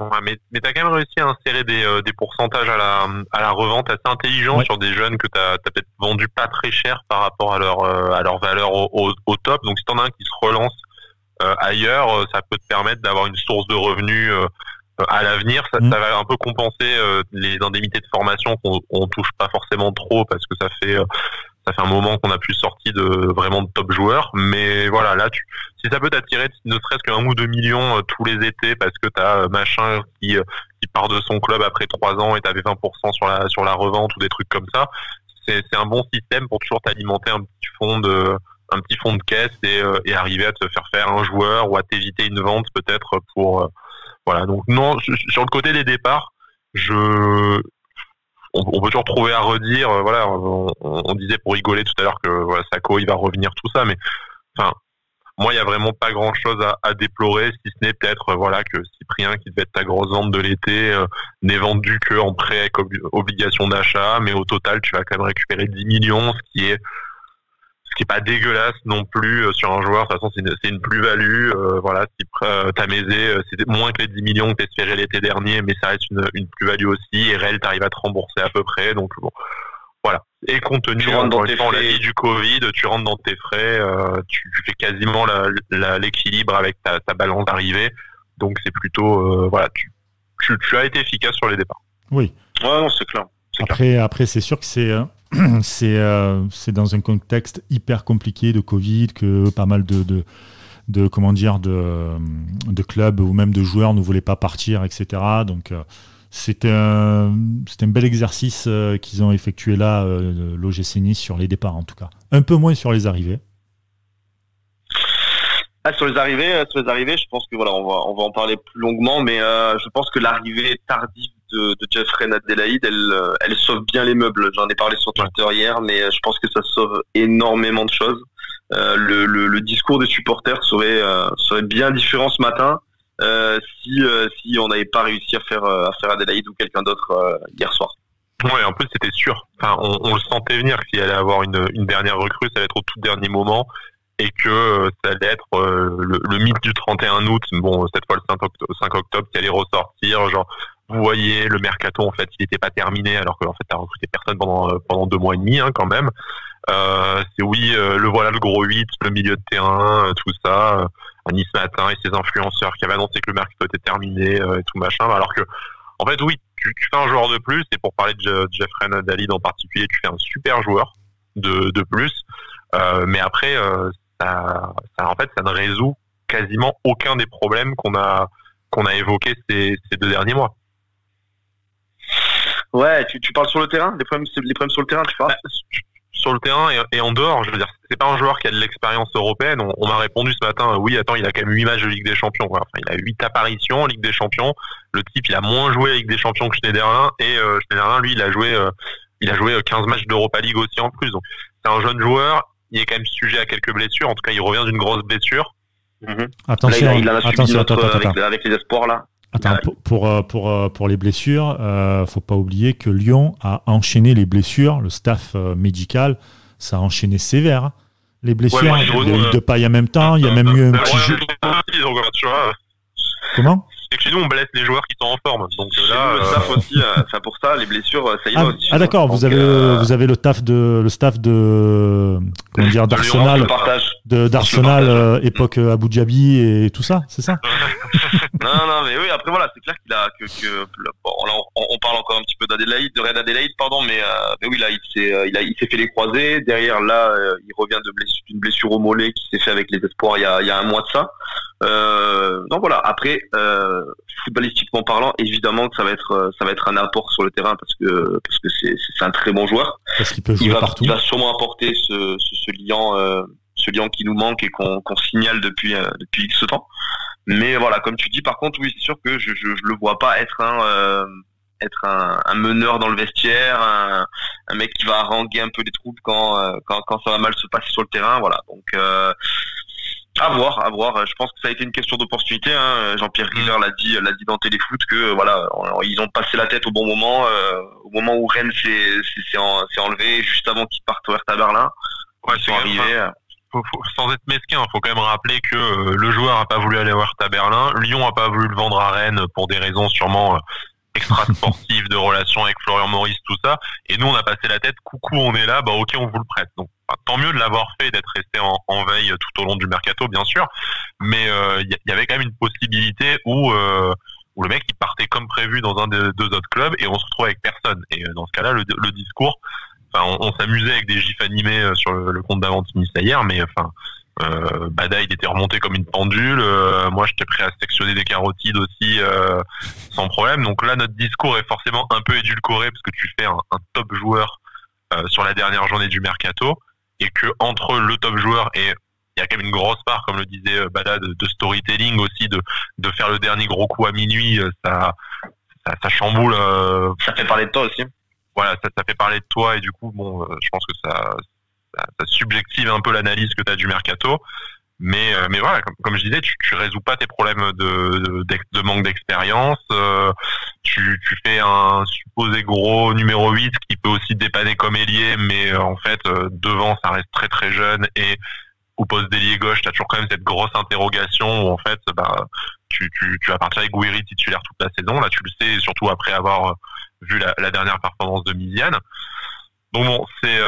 Ouais, mais t'as quand même réussi à insérer des pourcentages à la revente assez intelligents sur des jeunes que t'as peut-être vendu pas très cher par rapport à leur valeur au top. Donc si t'en as un qui se relance ailleurs, ça peut te permettre d'avoir une source de revenus à l'avenir. Ça va un peu compenser les indemnités de formation qu'on touche pas forcément trop parce que ça fait un moment qu'on a plus sorti de vraiment de top joueurs, mais voilà, là si ça peut t'attirer ne serait-ce qu'un ou 2 millions tous les étés parce que t'as machin qui part de son club après 3 ans et t'avais 20% sur la revente ou des trucs comme ça, c'est un bon système pour toujours t'alimenter un petit fond de caisse et arriver à te faire un joueur ou à t'éviter une vente peut-être pour voilà. Donc non, sur le côté des départs, on peut toujours trouver à redire, voilà, on disait pour rigoler tout à l'heure que voilà, Sakho il va revenir, tout ça, mais enfin moi il y a vraiment pas grand chose à déplorer, si ce n'est peut-être voilà que Cyprien qui devait être ta grosse vente de l'été n'est vendu que en prêt avec obligation d'achat, mais au total tu vas quand même récupérer 10 millions, ce qui est pas dégueulasse non plus sur un joueur. De toute façon c'est une plus-value, voilà. Tamézé c'était moins que les 10 millions que t'espérais l'été dernier, mais ça reste une plus-value aussi, et REL t'arrives à te rembourser à peu près, donc bon voilà. Et compte tenu encore une fois, on l'a dit, du Covid, tu rentres dans tes frais, tu fais quasiment l'équilibre avec ta balance d'arrivée, donc c'est plutôt voilà, tu as été efficace sur les départs. Oui. Ouais, non, c'est clair. Après c'est sûr que c'est dans un contexte hyper compliqué de Covid que pas mal de clubs ou même de joueurs ne voulaient pas partir, etc. Donc c'était un bel exercice qu'ils ont effectué là, l'OGC Nice, sur les départs en tout cas. Un peu moins sur les arrivées. Sur les arrivées, je pense que voilà, on va en parler plus longuement, mais je pense que l'arrivée tardive de Jeffrey Adelaide, elle sauve bien les meubles. J'en ai parlé sur Twitter hier, mais je pense que ça sauve énormément de choses. Le discours des supporters serait bien différent ce matin si on n'avait pas réussi à faire Adelaide ou quelqu'un d'autre hier soir. Ouais, en plus c'était sûr. Enfin, on le sentait venir qu'il allait avoir une dernière recrue, ça allait être au tout dernier moment. Et que ça allait être le mythe du 31 août, bon, cette fois le 5 octobre qui allait ressortir, genre, vous voyez, le mercato, en fait, il n'était pas terminé, alors qu'en fait, t'as recruté personne pendant 2 mois et demi, quand même. C'est le gros 8, le milieu de terrain, tout ça, à Nice Matin et ses influenceurs qui avaient annoncé que le mercato était terminé, et tout machin, alors que, en fait, oui, tu fais un joueur de plus, et pour parler de Jeffrey Adelaide en particulier, tu fais un super joueur de plus, mais après, ça ne résout quasiment aucun des problèmes qu'on a évoqués ces 2 derniers mois. Ouais, tu parles sur le terrain, les problèmes sur le terrain, tu parles. Sur le terrain et en dehors, je veux dire, c'est pas un joueur qui a de l'expérience européenne. On m'a répondu ce matin, oui, attends, il a quand même 8 matchs de Ligue des Champions. Enfin, il a 8 apparitions en Ligue des Champions. Le type, il a moins joué à Ligue des Champions que Schneiderlin, et Schneiderlin, lui, il a joué 15 matchs d'Europa League aussi en plus. Donc, c'est un jeune joueur. Il est quand même sujet à quelques blessures. En tout cas, il revient d'une grosse blessure. Attention, là, il en a subi avec les espoirs là. Attends, pour les blessures, faut pas oublier que Lyon a enchaîné les blessures. Le staff médical, ça a enchaîné sévère. Les blessures, il y a eu de paille en même temps. Il y a même eu un petit jeu. Comment ? C'est que chez nous, on blesse les joueurs qui sont en forme. Donc là, le staff aussi, pour ça, les blessures, ça y va aussi. Ah d'accord, vous avez le staff de comment dire, d'Arsenal, d'Arsenal époque Abu Dhabi et tout ça, c'est ça? Non, mais oui, après voilà, c'est clair qu'il a bon, là, on parle encore un petit peu d'Adélaïde, de Red Adélaïde, pardon, mais oui, là, il s'est fait les croisés. Derrière, là, il revient d'une blessure au mollet qui s'est fait avec les espoirs il y a un mois de ça. Donc voilà. Après, footballistiquement parlant, évidemment que ça va être un apport sur le terrain parce que c'est un très bon joueur. Parce qu'il peut jouer partout. Il va sûrement apporter ce liant qui nous manque et qu'on signale depuis X temps. Mais voilà, comme tu dis, par contre, oui, c'est sûr que je le vois pas être un meneur dans le vestiaire, un mec qui va haranguer un peu les troupes quand ça va mal se passer sur le terrain, voilà. Donc à voir. Je pense que ça a été une question d'opportunité. Hein. Jean-Pierre River l'a dit dans Téléfoot que voilà, ils ont passé la tête au bon moment, au moment où Rennes s'est enlevé, juste avant qu'ils partent au Hertha Berlin. Ouais, ils sont arrivés. Sans être mesquin, il faut quand même rappeler que le joueur n'a pas voulu aller au Hertha Berlin, Lyon n'a pas voulu le vendre à Rennes pour des raisons sûrement extra-sportives de relations avec Florian Maurice, tout ça, et nous on a passé la tête, coucou on est là, bah ok on vous le prête. Donc tant mieux de l'avoir fait, d'être resté en veille tout au long du mercato bien sûr, mais y avait quand même une possibilité où le mec il partait comme prévu dans un des deux autres clubs et on se retrouve avec personne, et dans ce cas-là le discours, enfin, on s'amusait avec des gifs animés sur le compte d'Avantimista hier, mais enfin, Bada il était remonté comme une pendule. Moi, j'étais prêt à sectionner des carotides aussi sans problème. Donc là, notre discours est forcément un peu édulcoré parce que tu fais un top joueur sur la dernière journée du mercato et que entre le top joueur et il y a quand même une grosse part, comme le disait Bada, de storytelling aussi, de faire le dernier gros coup à minuit. Ça chamboule. Ça fait parler de toi aussi. Voilà, ça fait parler de toi et du coup, bon, je pense que ça subjective un peu l'analyse que tu as du mercato. Mais voilà, comme je disais, tu résous pas tes problèmes de manque d'expérience. Tu fais un supposé gros numéro 8 qui peut aussi dépanner comme ailier, mais en fait, devant, ça reste très très jeune et au poste d'ailier gauche, tu as toujours quand même cette grosse interrogation où en fait, tu vas partir avec Gouiri titulaire toute la saison. Là, tu le sais, surtout après avoir vu la dernière performance de Miziane. Donc bon, c'est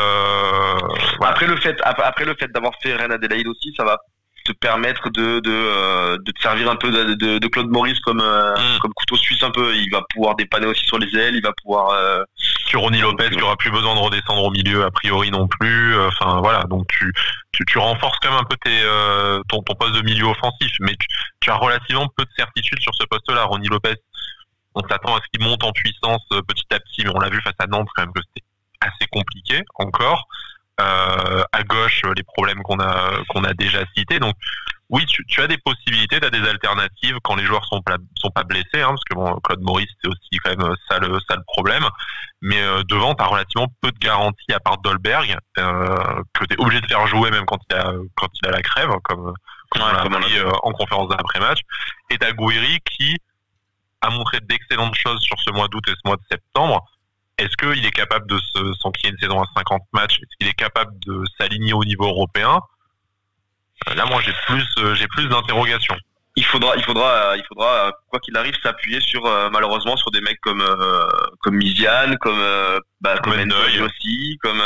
voilà. Après le fait d'avoir fait Rennes Adélaïde aussi, ça va te permettre de te servir un peu de Claude Maurice comme couteau suisse un peu. Il va pouvoir dépanner aussi sur les ailes, il va pouvoir sur Ronny Lopez qui aura plus besoin de redescendre au milieu a priori non plus. Enfin voilà, donc tu renforces quand même un peu ton poste de milieu offensif, mais tu as relativement peu de certitude sur ce poste-là. Ronny Lopez, on s'attend à ce qu'il monte en puissance petit à petit, mais on l'a vu face à Nantes quand même que c'était assez compliqué encore. À gauche, les problèmes qu'on a déjà cités. Donc oui, tu as des possibilités, tu as des alternatives quand les joueurs sont pas blessés, hein, parce que bon, Claude Maurice, c'est aussi quand même ça le problème. Mais devant, tu as relativement peu de garanties à part Dolberg, que tu es obligé de faire jouer même quand il a la crève, comme on l'a appris en conférence d'après-match. Et tu as Gouiri qui a montré d'excellentes choses sur ce mois d'août et ce mois de septembre. Est-ce qu'il est capable de s'enquiller une saison à 50 matchs? Est-ce qu'il est capable de s'aligner au niveau européen? Là, moi, j'ai plus d'interrogations. Il faudra, quoi qu'il arrive, s'appuyer sur, malheureusement, sur des mecs comme Miziane, comme Endoy aussi, comme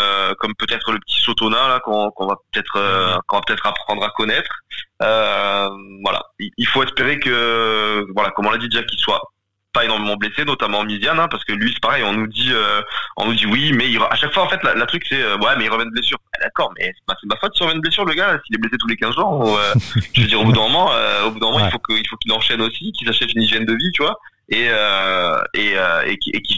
peut-être le petit Sotona, là, qu'on va peut-être apprendre à connaître. Voilà. Il faut espérer que, voilà, comme on l'a dit déjà, qu'il soit pas énormément blessé, notamment Miziane, hein, parce que lui c'est pareil, on nous dit oui, mais à chaque fois en fait la truc c'est ouais mais il revient de blessure. D'accord, mais c'est ma faute s'il revient de blessure le gars, s'il est blessé tous les 15 jours. Je veux dire au bout d'un moment ouais. il faut qu'il enchaîne aussi, qu'il s'achète une hygiène de vie, tu vois, et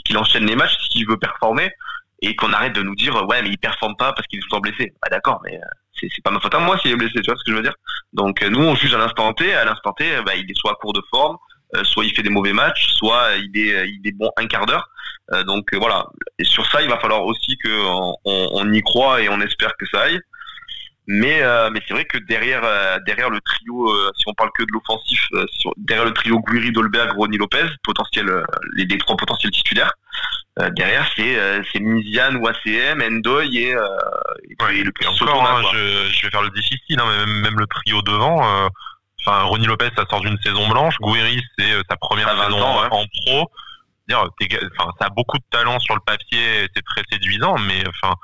qu'il enchaîne les matchs s'il veut performer, et qu'on arrête de nous dire ouais mais il performe pas parce qu'il est tout le temps blessé. Bah d'accord, mais c'est pas ma faute à moi s'il est blessé, tu vois ce que je veux dire. Donc nous on juge à l'instant T, bah, il est soit à court de forme, soit il fait des mauvais matchs, soit il est bon un quart d'heure. Donc voilà. Et sur ça, il va falloir aussi que on y croit et on espère que ça aille. Mais c'est vrai que derrière le trio, si on parle que de l'offensif, derrière le trio Gouiri, Dolberg, Ronny Lopez, les trois potentiels titulaires, derrière c'est Miziane ou ACM, Endoy et le petit Sotona. Je vais faire le difficile, hein, même le trio devant. Enfin, Ronny Lopez, ça sort d'une saison blanche. Gouiri, c'est sa première saison en pro. Ça a beaucoup de talent sur le papier, c'est très séduisant, mais enfin,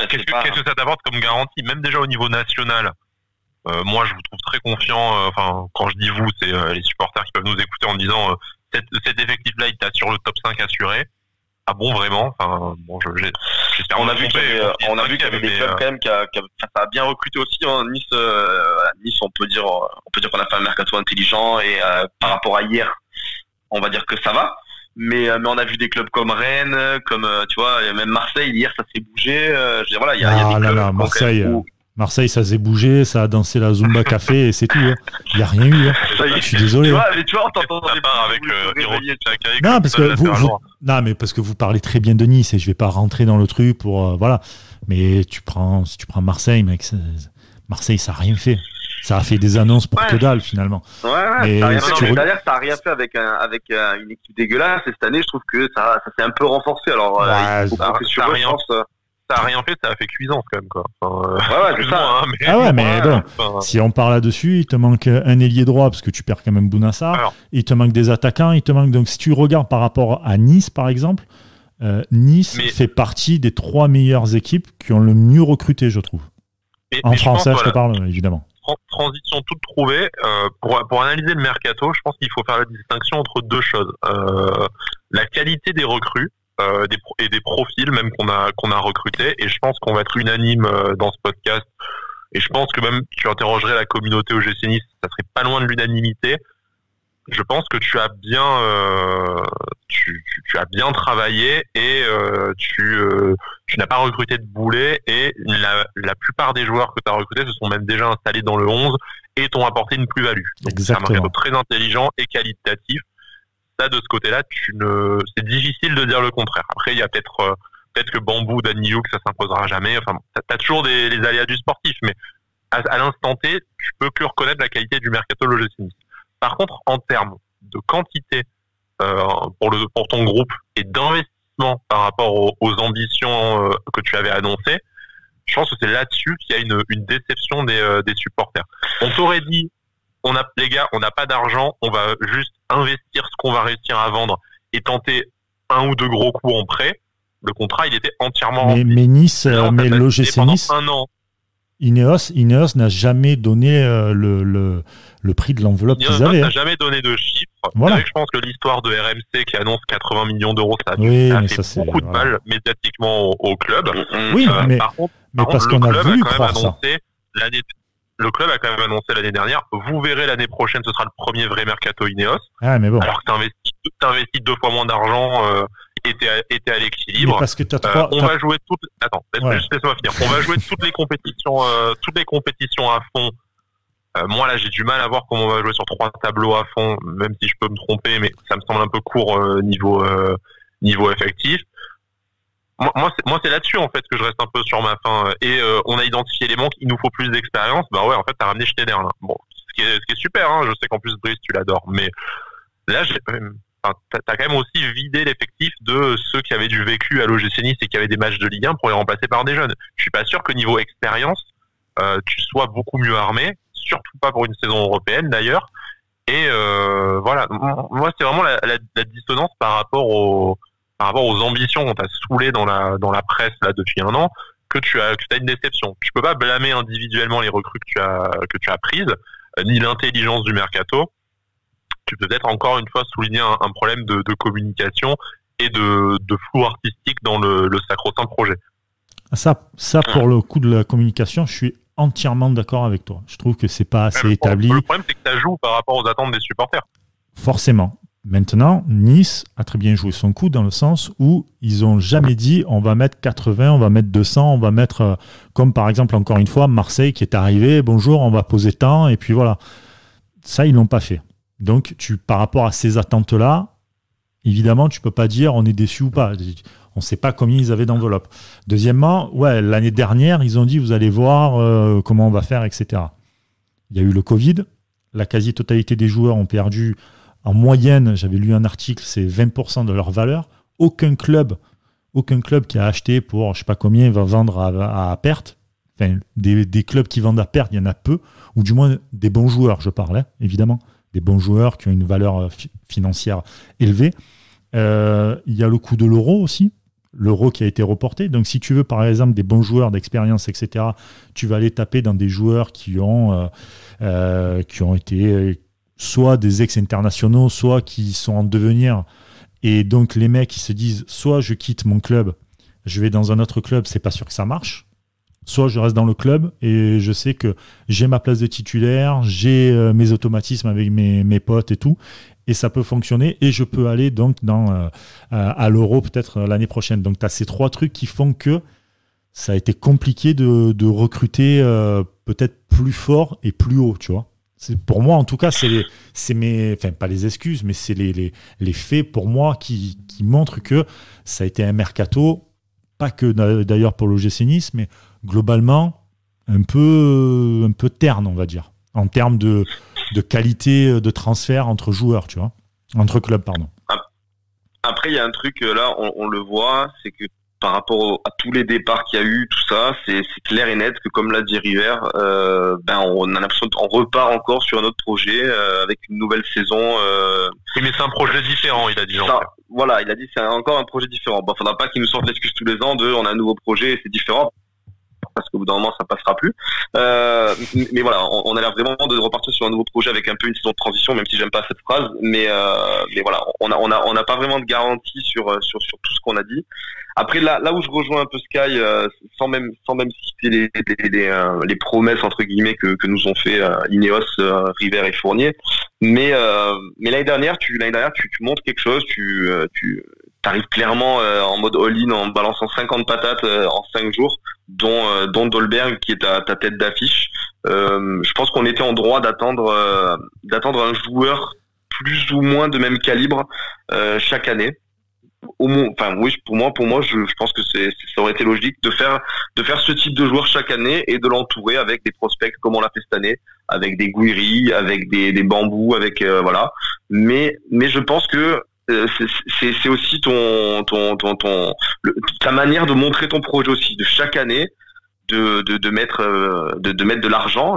qu'est-ce que ça t'apporte comme garantie, même déjà au niveau national? Moi, je vous trouve très confiant. Enfin, quand je dis vous, c'est les supporters qui peuvent nous écouter en disant cet effectif-là, il t'assure le top 5 assuré. Ah bon, vraiment? Enfin, bon, j'espère. On a vu qu'il y avait des clubs quand même ça a bien recruté aussi. Hein. Nice, on peut dire qu'on a fait un mercato intelligent et par rapport à hier, on va dire que ça va. Mais on a vu des clubs comme Rennes, comme tu vois, même Marseille hier, ça s'est bougé. Je veux dire, voilà, il y a des clubs. Marseille, ça s'est bougé, ça a dansé la Zumba Café et c'est tout. Hein. Il n'y a rien eu. Hein. Je suis désolé. Tu vois, on t'entend avec non, parce que vous parlez très bien de Nice et je vais pas rentrer dans le truc pour voilà. Mais si tu prends Marseille, mec, Marseille, ça a rien fait. Ça a fait des annonces pour que dalle finalement. Ouais. C'est-à-dire que ça a rien fait avec une équipe dégueulasse. Et cette année, je trouve que ça s'est un peu renforcé. Alors, il faut compter sur eux, je pense. Ça a rien fait, ça a fait cuisance quand même quoi. Enfin, c'est ça. Mais bon, si on parle là-dessus, il te manque un ailier droit parce que tu perds quand même Bounassar. Il te manque des attaquants, donc si tu regardes par rapport à Nice par exemple, Nice fait partie des 3 meilleures équipes qui ont le mieux recruté, je trouve. En français, je te parle évidemment. Transition toute trouvée. Pour analyser le mercato, je pense qu'il faut faire la distinction entre deux choses. La qualité des recrues. Et des profils même qu'on a recrutés, et je pense qu'on va être unanime dans ce podcast, et je pense que même tu interrogerais la communauté OGC Nice, ça serait pas loin de l'unanimité. Je pense que tu as bien travaillé et tu n'as pas recruté de boulet, et la plupart des joueurs que tu as recrutés se sont même déjà installés dans le 11 et t'ont apporté une plus-value. Donc c'est un mercato très intelligent et qualitatif. Ça, de ce côté-là, c'est difficile de dire le contraire. Après, il y a peut-être que Bambou, Danilou, que ça s'imposera jamais. Enfin, t'as toujours les aléas du sportif, mais à l'instant T, tu peux que reconnaître la qualité du mercato de l'OGC Nice. Par contre, en termes de quantité pour ton groupe et d'investissement par rapport aux ambitions que tu avais annoncées, je pense que c'est là-dessus qu'il y a une déception des supporters. On t'aurait dit, les gars, on n'a pas d'argent, on va juste investir ce qu'on va réussir à vendre et tenter 1 ou 2 gros coups en prêt. Le contrat, il était entièrement rempli. Mais Nice, mais l'OGC Nice, un an. Ineos n'a jamais donné le prix de l'enveloppe qu'ils avaient. Ineos n'a jamais donné de chiffres. Voilà. Je pense que l'histoire de RMC qui annonce 80 millions d'euros, ça a fait beaucoup de mal médiatiquement au club. Oui, mais parce qu'on a voulu croire ça. Le club a quand même annoncé l'année dernière, vous verrez l'année prochaine, ce sera le premier vrai mercato Ineos. Ah, mais bon. Alors que t'investis 2 fois moins d'argent et t'es à l'équilibre. Parce que va jouer juste laisse-moi finir. On va jouer toutes les compétitions à fond. Moi là, j'ai du mal à voir comment on va jouer sur 3 tableaux à fond, même si je peux me tromper, mais ça me semble un peu court niveau effectif. Moi, c'est là-dessus en fait que je reste un peu sur ma faim. Et on a identifié les manques. Il nous faut plus d'expérience. Bah ouais, en fait, t'as ramené Schneider là. Bon, ce qui est super. Hein, je sais qu'en plus Brice, tu l'adores. Mais là, t'as quand même aussi vidé l'effectif de ceux qui avaient du vécu à l'OGC Nice et qui avaient des matchs de Ligue 1 pour les remplacer par des jeunes. Je suis pas sûr que niveau expérience, tu sois beaucoup mieux armé. Surtout pas pour une saison européenne d'ailleurs. Et voilà. Moi, c'est vraiment la dissonance par rapport aux ambitions qu'on t'a saoulé dans la presse là depuis un an, que tu as une déception. Tu peux pas blâmer individuellement les recrues que tu as prises, ni l'intelligence du mercato. Tu peux peut-être encore une fois souligner un problème de communication et de flou artistique dans le sacro-saint projet. Ça pour le coup de la communication, je suis entièrement d'accord avec toi. Je trouve que c'est pas assez établi. Le problème, c'est que ça joue par rapport aux attentes des supporters. Forcément. Maintenant, Nice a très bien joué son coup dans le sens où ils n'ont jamais dit on va mettre 80, on va mettre 200, on va mettre, comme par exemple encore une fois, Marseille qui est arrivé, bonjour, on va poser tant, et puis voilà. Ça, ils ne l'ont pas fait. Donc, par rapport à ces attentes-là, évidemment, tu ne peux pas dire on est déçu ou pas. On ne sait pas combien ils avaient d'enveloppe. Deuxièmement, l'année dernière, ils ont dit vous allez voir comment on va faire, etc. Il y a eu le Covid, la quasi-totalité des joueurs ont perdu. En moyenne, j'avais lu un article, c'est 20% de leur valeur. Aucun club qui a acheté pour je ne sais pas combien va vendre à perte. Enfin, des clubs qui vendent à perte, il y en a peu. Ou du moins des bons joueurs, je parlais, évidemment. Des bons joueurs qui ont une valeur financière élevée. Il y a le coût de l'euro aussi. l'Euro qui a été reporté. Donc, si tu veux, par exemple, des bons joueurs d'expérience, etc., tu vas aller taper dans des joueurs qui ont été soit des ex-internationaux, soit qui sont en devenir. Et donc, les mecs, ils se disent, soit je quitte mon club, je vais dans un autre club, c'est pas sûr que ça marche. Soit je reste dans le club et je sais que j'ai ma place de titulaire, j'ai mes automatismes avec mes potes et tout, et ça peut fonctionner, et je peux aller donc à l'Euro peut-être l'année prochaine. Donc tu as ces 3 trucs qui font que ça a été compliqué de recruter peut-être plus fort et plus haut, tu vois. Pour moi, en tout cas, pas les excuses, mais c'est les faits pour moi qui montrent que ça a été un mercato, pas que d'ailleurs pour l'OGC Nice, mais globalement un peu terne, on va dire, en termes de qualité de transfert entre joueurs, tu vois, entre clubs, pardon. Après, il y a un truc, là, on le voit, c'est que par rapport à tous les départs qu'il y a eu, tout ça, c'est clair et net que, comme l'a dit River, on a l'impression qu'on repart encore sur un autre projet avec une nouvelle saison. Oui, mais c'est un projet différent, il a dit. Voilà, il a dit c'est encore un projet différent. Bon, faudra pas qu'il nous sorte l'excuse tous les ans de on a un nouveau projet et c'est différent, parce qu'au bout d'un moment ça passera plus. Mais voilà, on a l'air vraiment de repartir sur un nouveau projet avec un peu une saison de transition, même si j'aime pas cette phrase. Mais voilà, on n'a pas vraiment de garantie sur tout ce qu'on a dit. Après là où je rejoins un peu Sky, sans même citer les promesses entre guillemets que nous ont fait Ineos, River et Fournier. Mais l'année dernière tu montres quelque chose, tu t'arrives clairement en mode all-in en balançant 50 patates en 5 jours, dont Dolberg qui est ta tête d'affiche. Je pense qu'on était en droit d'attendre un joueur plus ou moins de même calibre chaque année. Au moins, enfin oui, pour moi, je pense que ça aurait été logique de faire ce type de joueur chaque année et de l'entourer avec des prospects comme on l'a fait cette année, avec des Gouiri, avec des bambous, avec voilà. Mais je pense que c'est aussi ta manière de montrer ton projet aussi, de chaque année de mettre de l'argent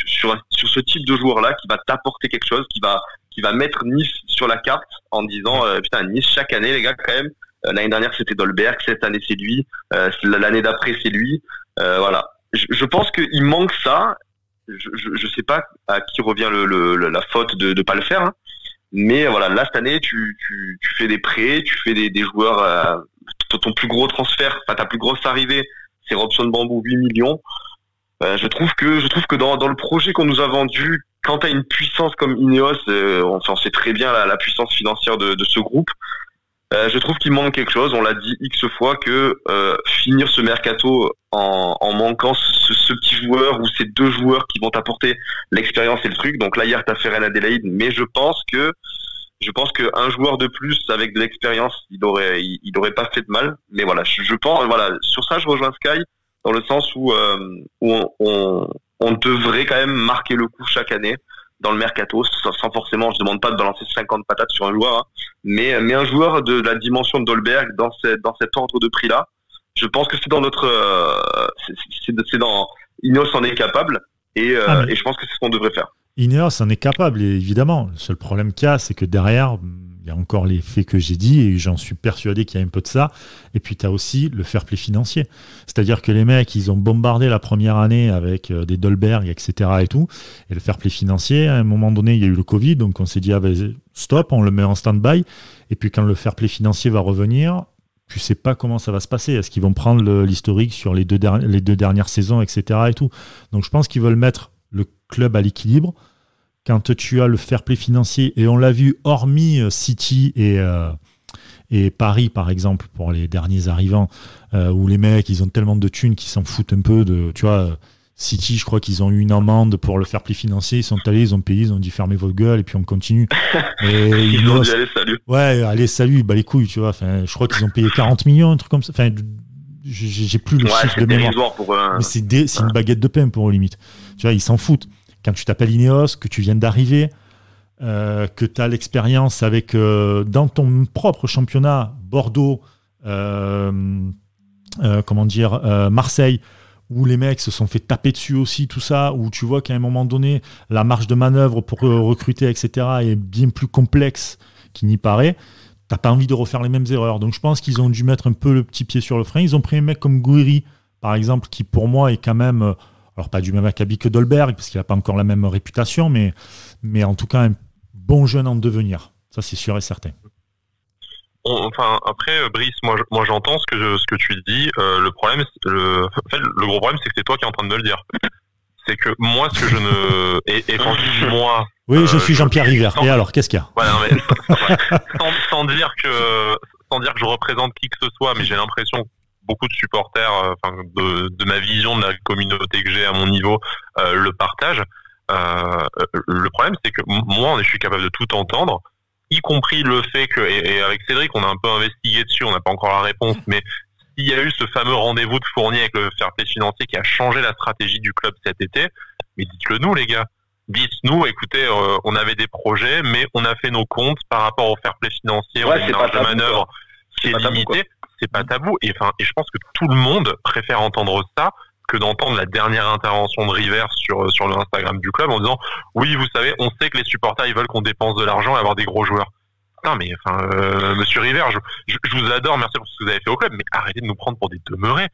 sur ce type de joueur là qui va t'apporter quelque chose, qui va mettre Nice sur la carte en disant putain, Nice chaque année les gars, quand même, l'année dernière c'était Dolberg, cette année c'est lui, l'année d'après c'est lui, voilà. Je pense qu'il manque ça. Je sais pas à qui revient la faute de pas le faire, hein. Mais voilà, là cette année tu fais des prêts, tu fais des joueurs, ton plus gros transfert, enfin ta plus grosse arrivée, c'est Robson Bambou, 8 millions. Je trouve que dans le projet qu'on nous a vendu, quand tu as une puissance comme Ineos, on sait très bien la puissance financière de ce groupe, je trouve qu'il manque quelque chose. On l'a dit X fois que finir ce mercato en manquant ce petit joueur ou ces 2 joueurs qui vont t'apporter l'expérience et le truc. Donc là, hier, tu as fait Reine Adélaïde, mais je pense que un joueur de plus avec de l'expérience, il aurait pas fait de mal. Mais voilà, je pense, voilà, sur ça, je rejoins Sky dans le sens où on devrait quand même marquer le coup chaque année dans le mercato, sans forcément, je demande pas de balancer 50 patates sur un joueur, hein, mais un joueur de la dimension de Dolberg dans cet ordre de prix là, je pense que c'est dans notre c'est dans Ineos en est capable et je pense que c'est ce qu'on devrait faire. Ineos en est capable, évidemment. Le seul problème qu'il y a, c'est que derrière, il y a encore les faits que j'ai dit, et j'en suis persuadé qu'il y a un peu de ça. Et puis, tu as aussi le fair play financier. C'est-à-dire que les mecs, ils ont bombardé la première année avec des Dolberg, etc. et tout. Et le fair play financier, à un moment donné, il y a eu le Covid, donc on s'est dit, stop, on le met en stand-by. Et puis, quand le fair play financier va revenir, tu sais pas comment ça va se passer. Est-ce qu'ils vont prendre l'historique sur les deux dernières saisons, etc. et tout. Donc, je pense qu'ils veulent mettre le club à l'équilibre. Quand tu as le fair play financier, et on l'a vu hormis City et Paris par exemple pour les derniers arrivants, où les mecs ils ont tellement de thunes qu'ils s'en foutent un peu de, tu vois, City, je crois qu'ils ont eu une amende pour le fair play financier, ils sont allés, ils ont payé, ils ont dit fermez votre gueule et puis on continue. Et ils ont dit allez salut. Ouais, allez salut, bah les couilles, tu vois. Enfin, je crois qu'ils ont payé 40 millions, un truc comme ça. Enfin, j'ai plus le chiffre de mémoire. Mais c'est une baguette de pain pour eux limite. Tu vois, ils s'en foutent. Quand tu t'appelles Ineos, que tu viens d'arriver, que tu as l'expérience avec, dans ton propre championnat, Bordeaux, Marseille, où les mecs se sont fait taper dessus aussi, tout ça, où tu vois qu'à un moment donné, la marge de manœuvre pour recruter, etc., est bien plus complexe qu'il n'y paraît. t'as pas envie de refaire les mêmes erreurs. Donc je pense qu'ils ont dû mettre un peu le petit pied sur le frein. Ils ont pris un mec comme Gouiri, par exemple, qui pour moi est quand même, alors pas du même acabit que Dolberg, parce qu'il n'a pas encore la même réputation, mais en tout cas un bon jeune en devenir. Ça, c'est sûr et certain. Enfin, après, Brice, moi j'entends ce que tu dis. Le problème, le gros problème, c'est que c'est toi qui es en train de me le dire. C'est que moi, ce que je ne... Et quand je dis moi... Oui, je suis Jean-Pierre River. Et alors, qu'est-ce qu'il y a ? Ouais, non, mais sans dire que je représente qui que ce soit, mais j'ai l'impression que beaucoup de supporters, de ma vision de la communauté que j'ai à mon niveau, le partagent. Le problème, c'est que moi, je suis capable de tout entendre, y compris le fait que, et avec Cédric, on a un peu investigué dessus, on n'a pas encore la réponse, mais s'il y a eu ce fameux rendez-vous de Fournier avec le fair play financier qui a changé la stratégie du club cet été, mais dites-le nous, les gars. Dites-nous, écoutez, on avait des projets, mais on a fait nos comptes par rapport au fair play financier, on a une marge de manœuvre qui est limitée. C'est pas tabou. Et je pense que tout le monde préfère entendre ça que d'entendre la dernière intervention de River sur le Instagram du club en disant oui, vous savez, on sait que les supporters ils veulent qu'on dépense de l'argent et avoir des gros joueurs. Putain, mais Monsieur River, je vous adore, merci pour ce que vous avez fait au club, mais arrêtez de nous prendre pour des demeurés.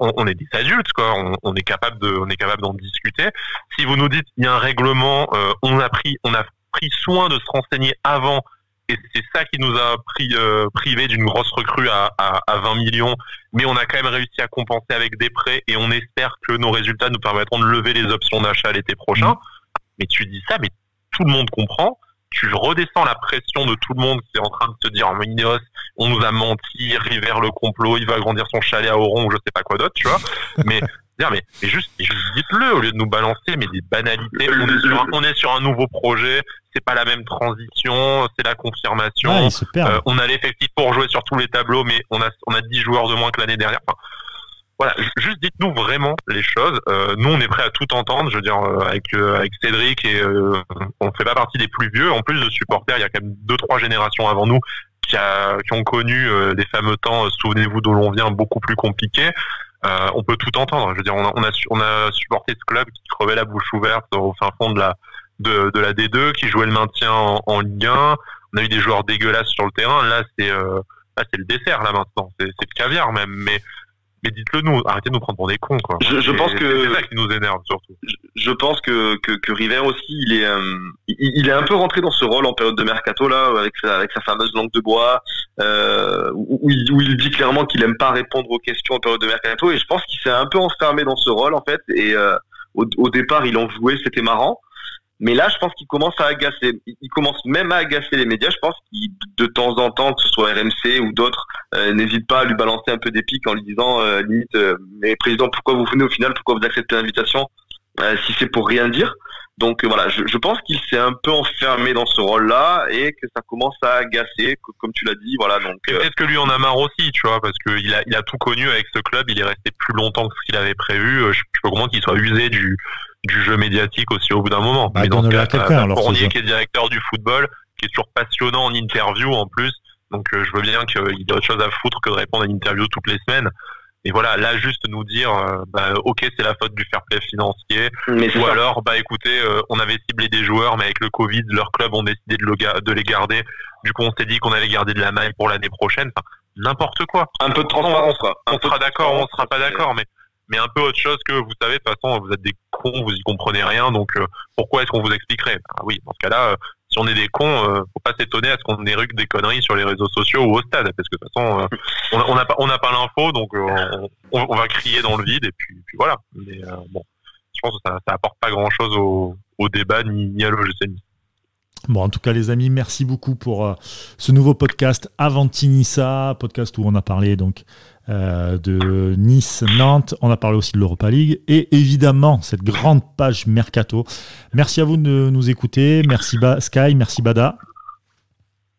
On est des adultes, quoi. On est capable d'en discuter. Si vous nous dites il y a un règlement, on a pris soin de se renseigner avant. Et c'est ça qui nous a privé d'une grosse recrue à 20 millions. Mais on a quand même réussi à compenser avec des prêts et on espère que nos résultats nous permettront de lever les options d'achat l'été prochain. Mais tu dis ça, mais tout le monde comprend. Tu redescends la pression de tout le monde qui est en train de se dire « Minos, on nous a menti, River le complot, il va agrandir son chalet à Oron ou je sais pas quoi d'autre, tu vois. » Mais juste dites-le au lieu de nous balancer mais des banalités. On est sur un nouveau projet, c'est pas la même transition, c'est la confirmation. Ouais, on a l'effectif pour jouer sur tous les tableaux, mais on a 10 joueurs de moins que l'année dernière. Enfin, voilà, juste dites-nous vraiment les choses. Nous, on est prêt à tout entendre. Je veux dire, avec Cédric et on fait pas partie des plus vieux. En plus de supporters, il y a quand même 2-3 générations avant nous qui ont connu des fameux temps. Souvenez-vous d'où l'on vient, beaucoup plus compliqués. On peut tout entendre. Je veux dire, on a supporté ce club qui crevait la bouche ouverte au fin fond de la D2, qui jouait le maintien en Ligue 1. On a eu des joueurs dégueulasses sur le terrain. Là, c'est le dessert là maintenant. C'est le caviar même. Mais dites-le nous. Arrêtez de nous prendre pour des cons, quoi. Je pense que c'est ça qui nous énerve surtout. Je pense que River aussi, il est un peu rentré dans ce rôle en période de mercato là, avec sa fameuse langue de bois, où il dit clairement qu'il aime pas répondre aux questions en période de mercato, et je pense qu'il s'est un peu enfermé dans ce rôle en fait. Et au départ, il en jouait, c'était marrant. Mais là, je pense qu'il commence à agacer. Il commence même à agacer les médias. Je pense qu'il, de temps en temps, que ce soit RMC ou d'autres, n'hésite pas à lui balancer un peu des pics en lui disant, limite, mais président, pourquoi vous venez au final? Pourquoi vous acceptez l'invitation? Si c'est pour rien dire. Donc voilà, je pense qu'il s'est un peu enfermé dans ce rôle-là et que ça commence à agacer, comme tu l'as dit. Voilà. Donc peut-être que lui en a marre aussi, tu vois, parce que il a tout connu avec ce club. Il est resté plus longtemps que ce qu'il avait prévu. Je peux comprendre qu'il soit usé du jeu médiatique aussi au bout d'un moment. Mais dans ce cas, Fournier qui est directeur du football, qui est toujours passionnant en interview en plus. Donc je veux bien qu'il ait autre chose à foutre que de répondre à une interview toutes les semaines. Et voilà, là juste nous dire, ok, c'est la faute du fair play financier, ou alors, écoutez, on avait ciblé des joueurs, mais avec le Covid, leurs clubs ont décidé de les garder. Du coup, on s'est dit qu'on allait garder de la maille pour l'année prochaine. Enfin, n'importe quoi. Un peu de transparence, quoi. On sera d'accord, on sera pas d'accord, mais un peu autre chose que, vous savez, de toute façon, vous êtes des cons, vous y comprenez rien, donc pourquoi est-ce qu'on vous expliquerait? Oui, dans ce cas-là, si on est des cons, faut pas s'étonner à ce qu'on éructe des conneries sur les réseaux sociaux ou au stade, parce que de toute façon, on n'a pas l'info, donc on va crier dans le vide, et puis voilà. Mais bon, je pense que ça apporte pas grand-chose au débat ni à l'OGC Nice. Bon, en tout cas, les amis, merci beaucoup pour ce nouveau podcast Avanti Nissa, podcast où on a parlé donc de Nice-Nantes, on a parlé aussi de l'Europa League et évidemment cette grande page Mercato. Merci à vous de nous écouter, merci Sky, merci Bada.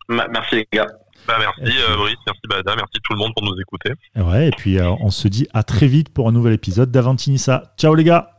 Merci les gars. Merci Brice, merci Bada, merci tout le monde pour nous écouter. Ouais, et puis on se dit à très vite pour un nouvel épisode d'Avanti Nissa. Ciao les gars.